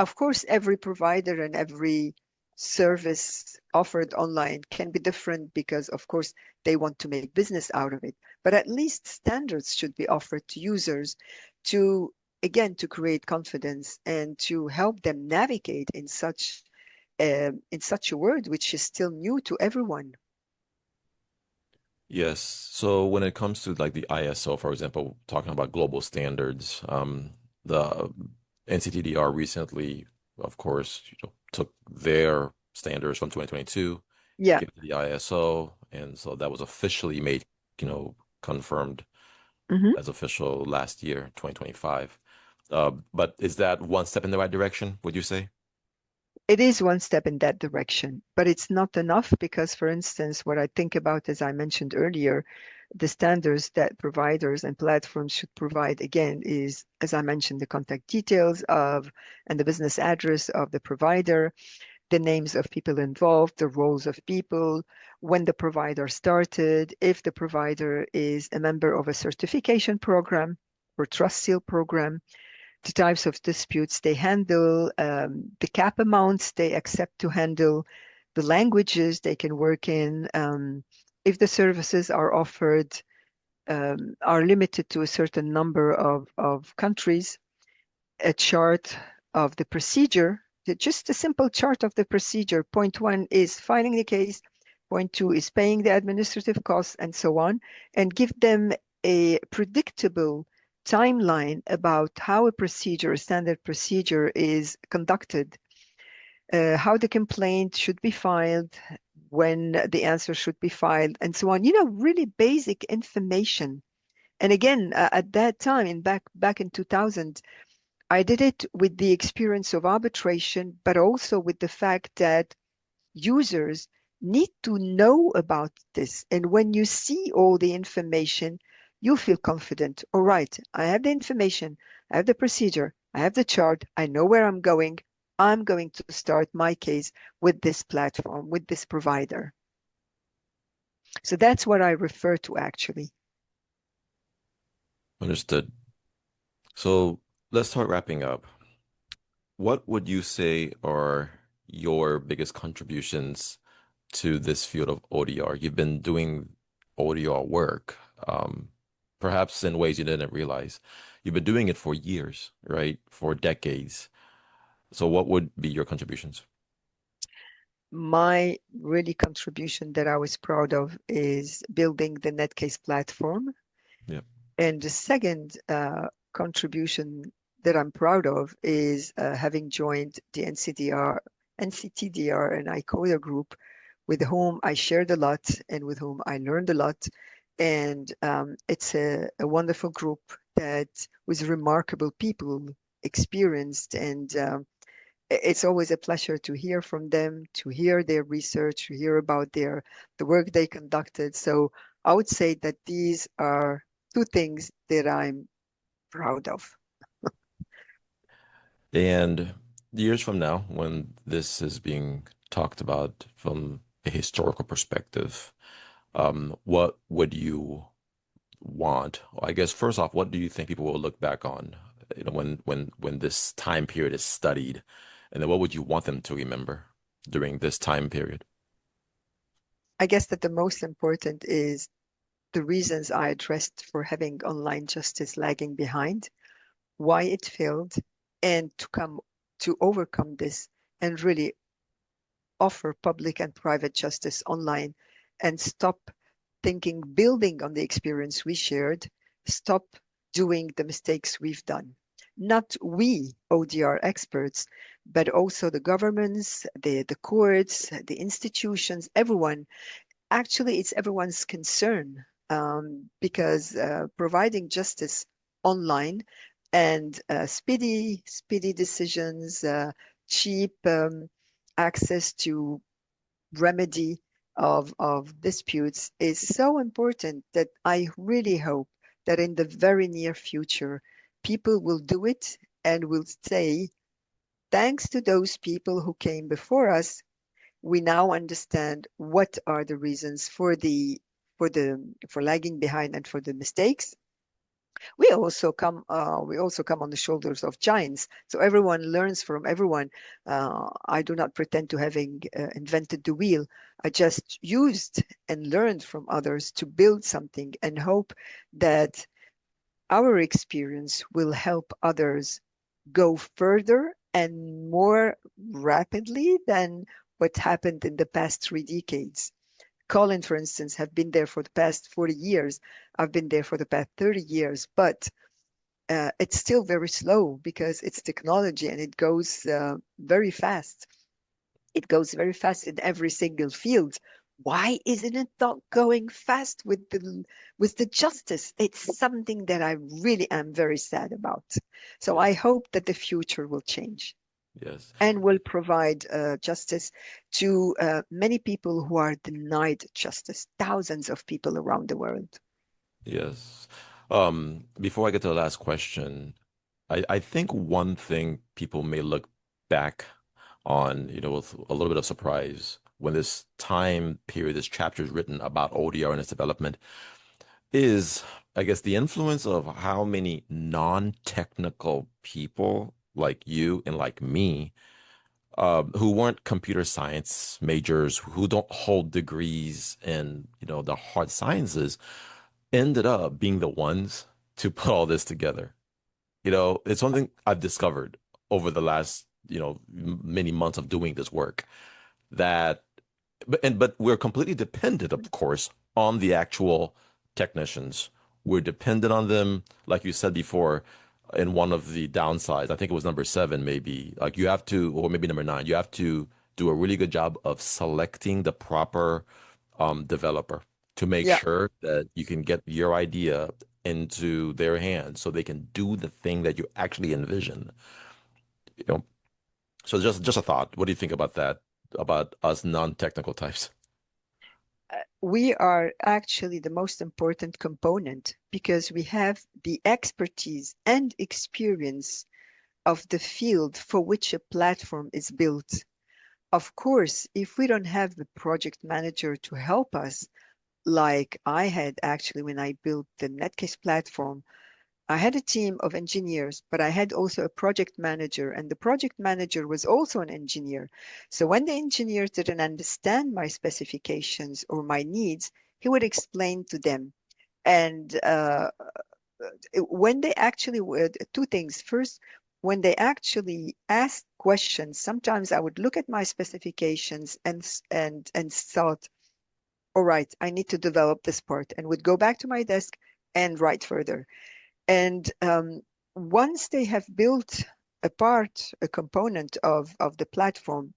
Of course, every provider and every service offered online can be different because, of course, they want to make business out of it. But at least standards should be offered to users to, again, to create confidence and to help them navigate in such a world which is still new to everyone. Yes. So when it comes to like the ISO, for example, talking about global standards, the NCTDR recently, of course, took their standards from 2022, Yeah. gave it to the ISO, and so that was officially made, confirmed Hmm. as official last year, 2025. But is that one step in the right direction, would you say? It is one step in that direction, but it's not enough because, for instance, what I think about, as I mentioned earlier, the standards that providers and platforms should provide, again, is, as I mentioned, the contact details of and the business address of the provider, the names of people involved, the roles of people, when the provider started, if the provider is a member of a certification program or trust seal program, the types of disputes they handle, the cap amounts they accept to handle, the languages they can work in, if the services are offered are limited to a certain number of countries, a chart of the procedure, just a simple chart of the procedure. Point one is filing the case, point two is paying the administrative costs, and so on, and give them a predictable timeline about how a procedure, a standard procedure, is conducted, how the complaint should be filed, when the answer should be filed, and so on. Really basic information. And again, at that time, back in 2000, I did it with the experience of arbitration, but also with the fact that users need to know about this. And when you see all the information, you feel confident. All right, I have the information, I have the procedure, I have the chart, I know where I'm going. I'm going to start my case with this platform, with this provider. So that's what I refer to actually. Understood. So let's start wrapping up. What would you say are your biggest contributions to this field of ODR? You've been doing ODR work, perhaps in ways you didn't realize. You've been doing it for years, right? For decades. So what would be your contributions? My really contribution that I was proud of is building the Netcase platform. Yeah. And the second contribution that I'm proud of is having joined the NCTDR and ICODA group, with whom I shared a lot and with whom I learned a lot. And it's a wonderful group that with remarkable people, experienced, and it's always a pleasure to hear from them, to hear their research, to hear about the work they conducted. So I would say that these are two things that I'm proud of. And years from now, when this is being talked about from a historical perspective, what would you want? I guess first off, what do you think people will look back on, when this time period is studied, and then what would you want them to remember during this time period? I guess that the most important is the reasons I addressed for having online justice lagging behind, why it failed, and to overcome this and really offer public and private justice online and stop building on the experience we shared, stop doing the mistakes we've done. Not we, ODR experts, but also the governments, the courts, the institutions, everyone. Actually, it's everyone's concern, because providing justice online and speedy decisions, cheap access to remedy of disputes is so important that I really hope that in the very near future, people will do it and will say, thanks to those people who came before us, we now understand what are the reasons for lagging behind and for the mistakes. We also come on the shoulders of giants, so everyone learns from everyone. I do not pretend to having invented the wheel. I just used and learned from others to build something and hope that our experience will help others go further and more rapidly than what happened in the past 3 decades. Colin, for instance, have been there for the past 40 years. I've been there for the past 30 years, but it's still very slow because it's technology and it goes very fast. It goes very fast in every single field Why isn't it not going fast with the justice? It's something that I really am very sad about. So I Yes. hope that the future will change Yes. and will provide justice to many people who are denied justice, thousands of people around the world. Yes. Before I get to the last question, I think one thing people may look back on, with a little bit of surprise when this time period, this chapter is written about ODR and its development is, I guess, the influence of how many non-technical people like you and like me, who weren't computer science majors, who don't hold degrees in, the hard sciences, ended up being the ones to put all this together. It's something I've discovered over the last, many months of doing this work that but we're completely dependent, of course, on the actual technicians. We're dependent on them, like you said before, in one of the downsides. I think it was number 7, maybe. Like you have to, or maybe number 9, you have to do a really good job of selecting the proper developer to make Yeah. sure that you can get your idea into their hands so they can do the thing that you actually envision. You know, so just a thought. What do you think about that? About us non-technical types? We are actually the most important component because we have the expertise and experience of the field for which a platform is built. Of course, if we don't have the project manager to help us, like I had actually when I built the Netcase platform, I had a team of engineers, but I had also a project manager, and the project manager was also an engineer. So when the engineers didn't understand my specifications or my needs, he would explain to them. And when they actually would, two things. First, when they actually asked questions, sometimes I would look at my specifications and thought, all right, I need to develop this part, and would go back to my desk and write further. And once they have built a part, a component of the platform,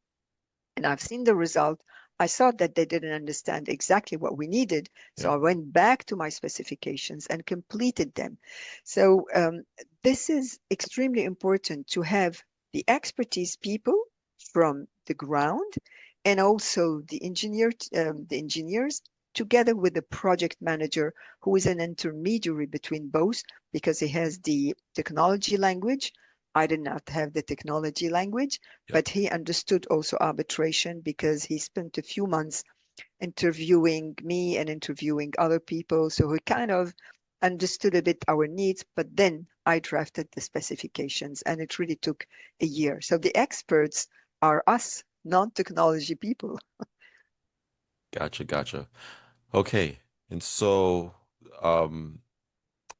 and I've seen the result, I saw that they didn't understand exactly what we needed. So Yeah. I went back to my specifications and completed them. So this is extremely important to have the expertise people from the ground and also the engineers together with the project manager who is an intermediary between both because he has the technology language. I did not have the technology language, Yeah. but he understood also arbitration because he spent a few months interviewing me and interviewing other people. So he kind of understood a bit our needs, but then I drafted the specifications and it really took a year. So the experts are us, non-technology people. Gotcha, gotcha. Okay. And so, um,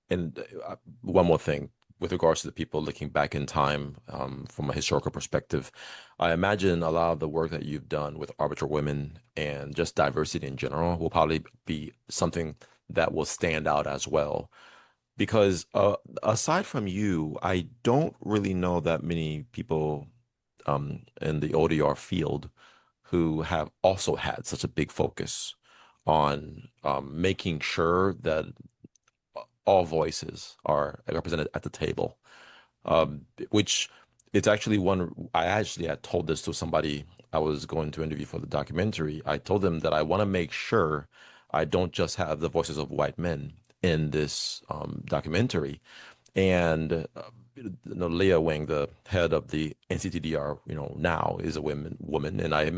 and one more thing with regards to the people looking back in time, from a historical perspective, I imagine a lot of the work that you've done with arbitral women and just diversity in general will probably be something that will stand out as well. Because aside from you, I don't really know that many people in the ODR field who have also had such a big focus on making sure that all voices are represented at the table. Which it's actually one I actually had told this to somebody I was going to interview for the documentary. I told them that I want to make sure I don't just have the voices of white men in this documentary. And Leah Wang, the head of the NCTDR, now is a woman, and I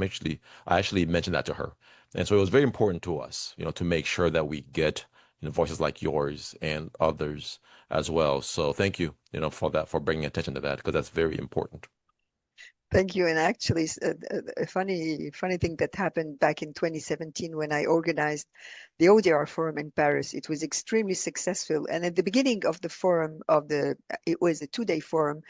actually mentioned that to her, and so it was very important to us, to make sure that we get voices like yours and others as well. So thank you, for that, for bringing attention to that, because that's very important. Thank you. And actually, a funny thing that happened back in 2017 when I organized the ODR forum in Paris. It was extremely successful. And at the beginning of the forum it was a 2-day forum.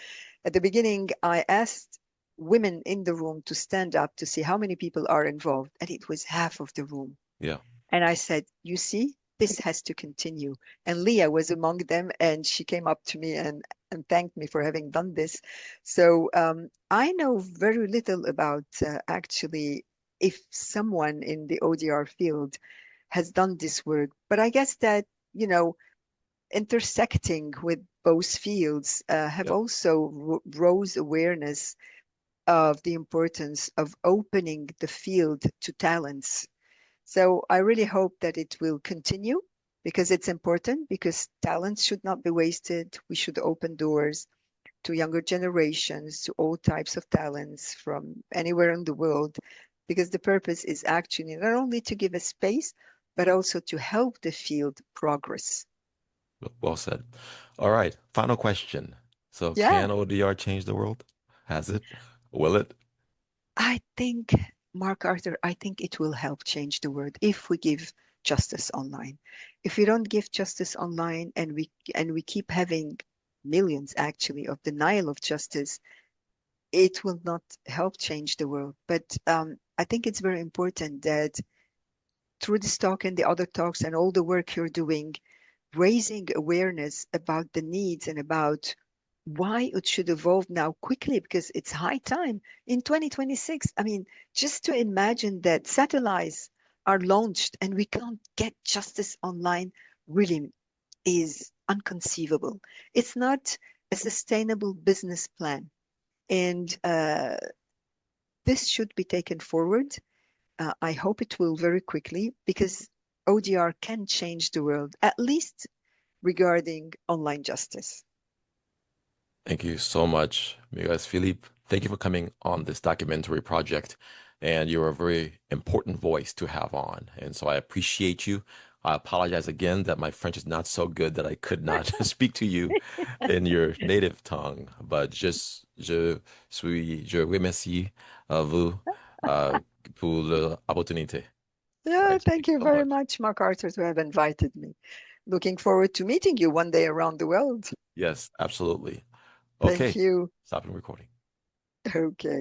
At the beginning, I asked women in the room to stand up to see how many people are involved, and it was half of the room. Yeah. And I said, you see, this has to continue. And Leah was among them, and she came up to me and thanked me for having done this. So I know very little about actually if someone in the ODR field has done this work. But I guess that, you know, intersecting with both fields have Yep. also rose awareness of the importance of opening the field to talents. So I really hope that it will continue because it's important, because talents should not be wasted. We should open doors to younger generations, to all types of talents from anywhere in the world, because the purpose is actually not only to give a space, but also to help the field progress. Well said. All right. Final question. So Yeah, can ODR change the world? Has it? Will it? I think, Mark Arthur, I think it will help change the world if we give justice online. If we don't give justice online and we keep having millions actually of denial of justice, it will not help change the world. But I think it's very important that through this talk and the other talks and all the work you're doing, raising awareness about the needs and about why it should evolve now quickly, because it's high time in 2026. I mean, just to imagine that satellites are launched and we can't get justice online really is unconceivable. It's not a sustainable business plan. And this should be taken forward. I hope it will very quickly because ODR can change the world, at least regarding online justice. Thank you so much, Mirèze Philippe. Thank you for coming on this documentary project. And you're a very important voice to have on. And so I appreciate you. I apologize again that my French is not so good that I could not speak to you in your native tongue. But je remercie vous uh, pour l'opportunité. Yeah, Right. Thank thank you you so very much. much, Mark Arthur, to have invited me. Looking forward to meeting you one day around the world. Yes, absolutely. Thank Okay. you. Stopping recording. Okay.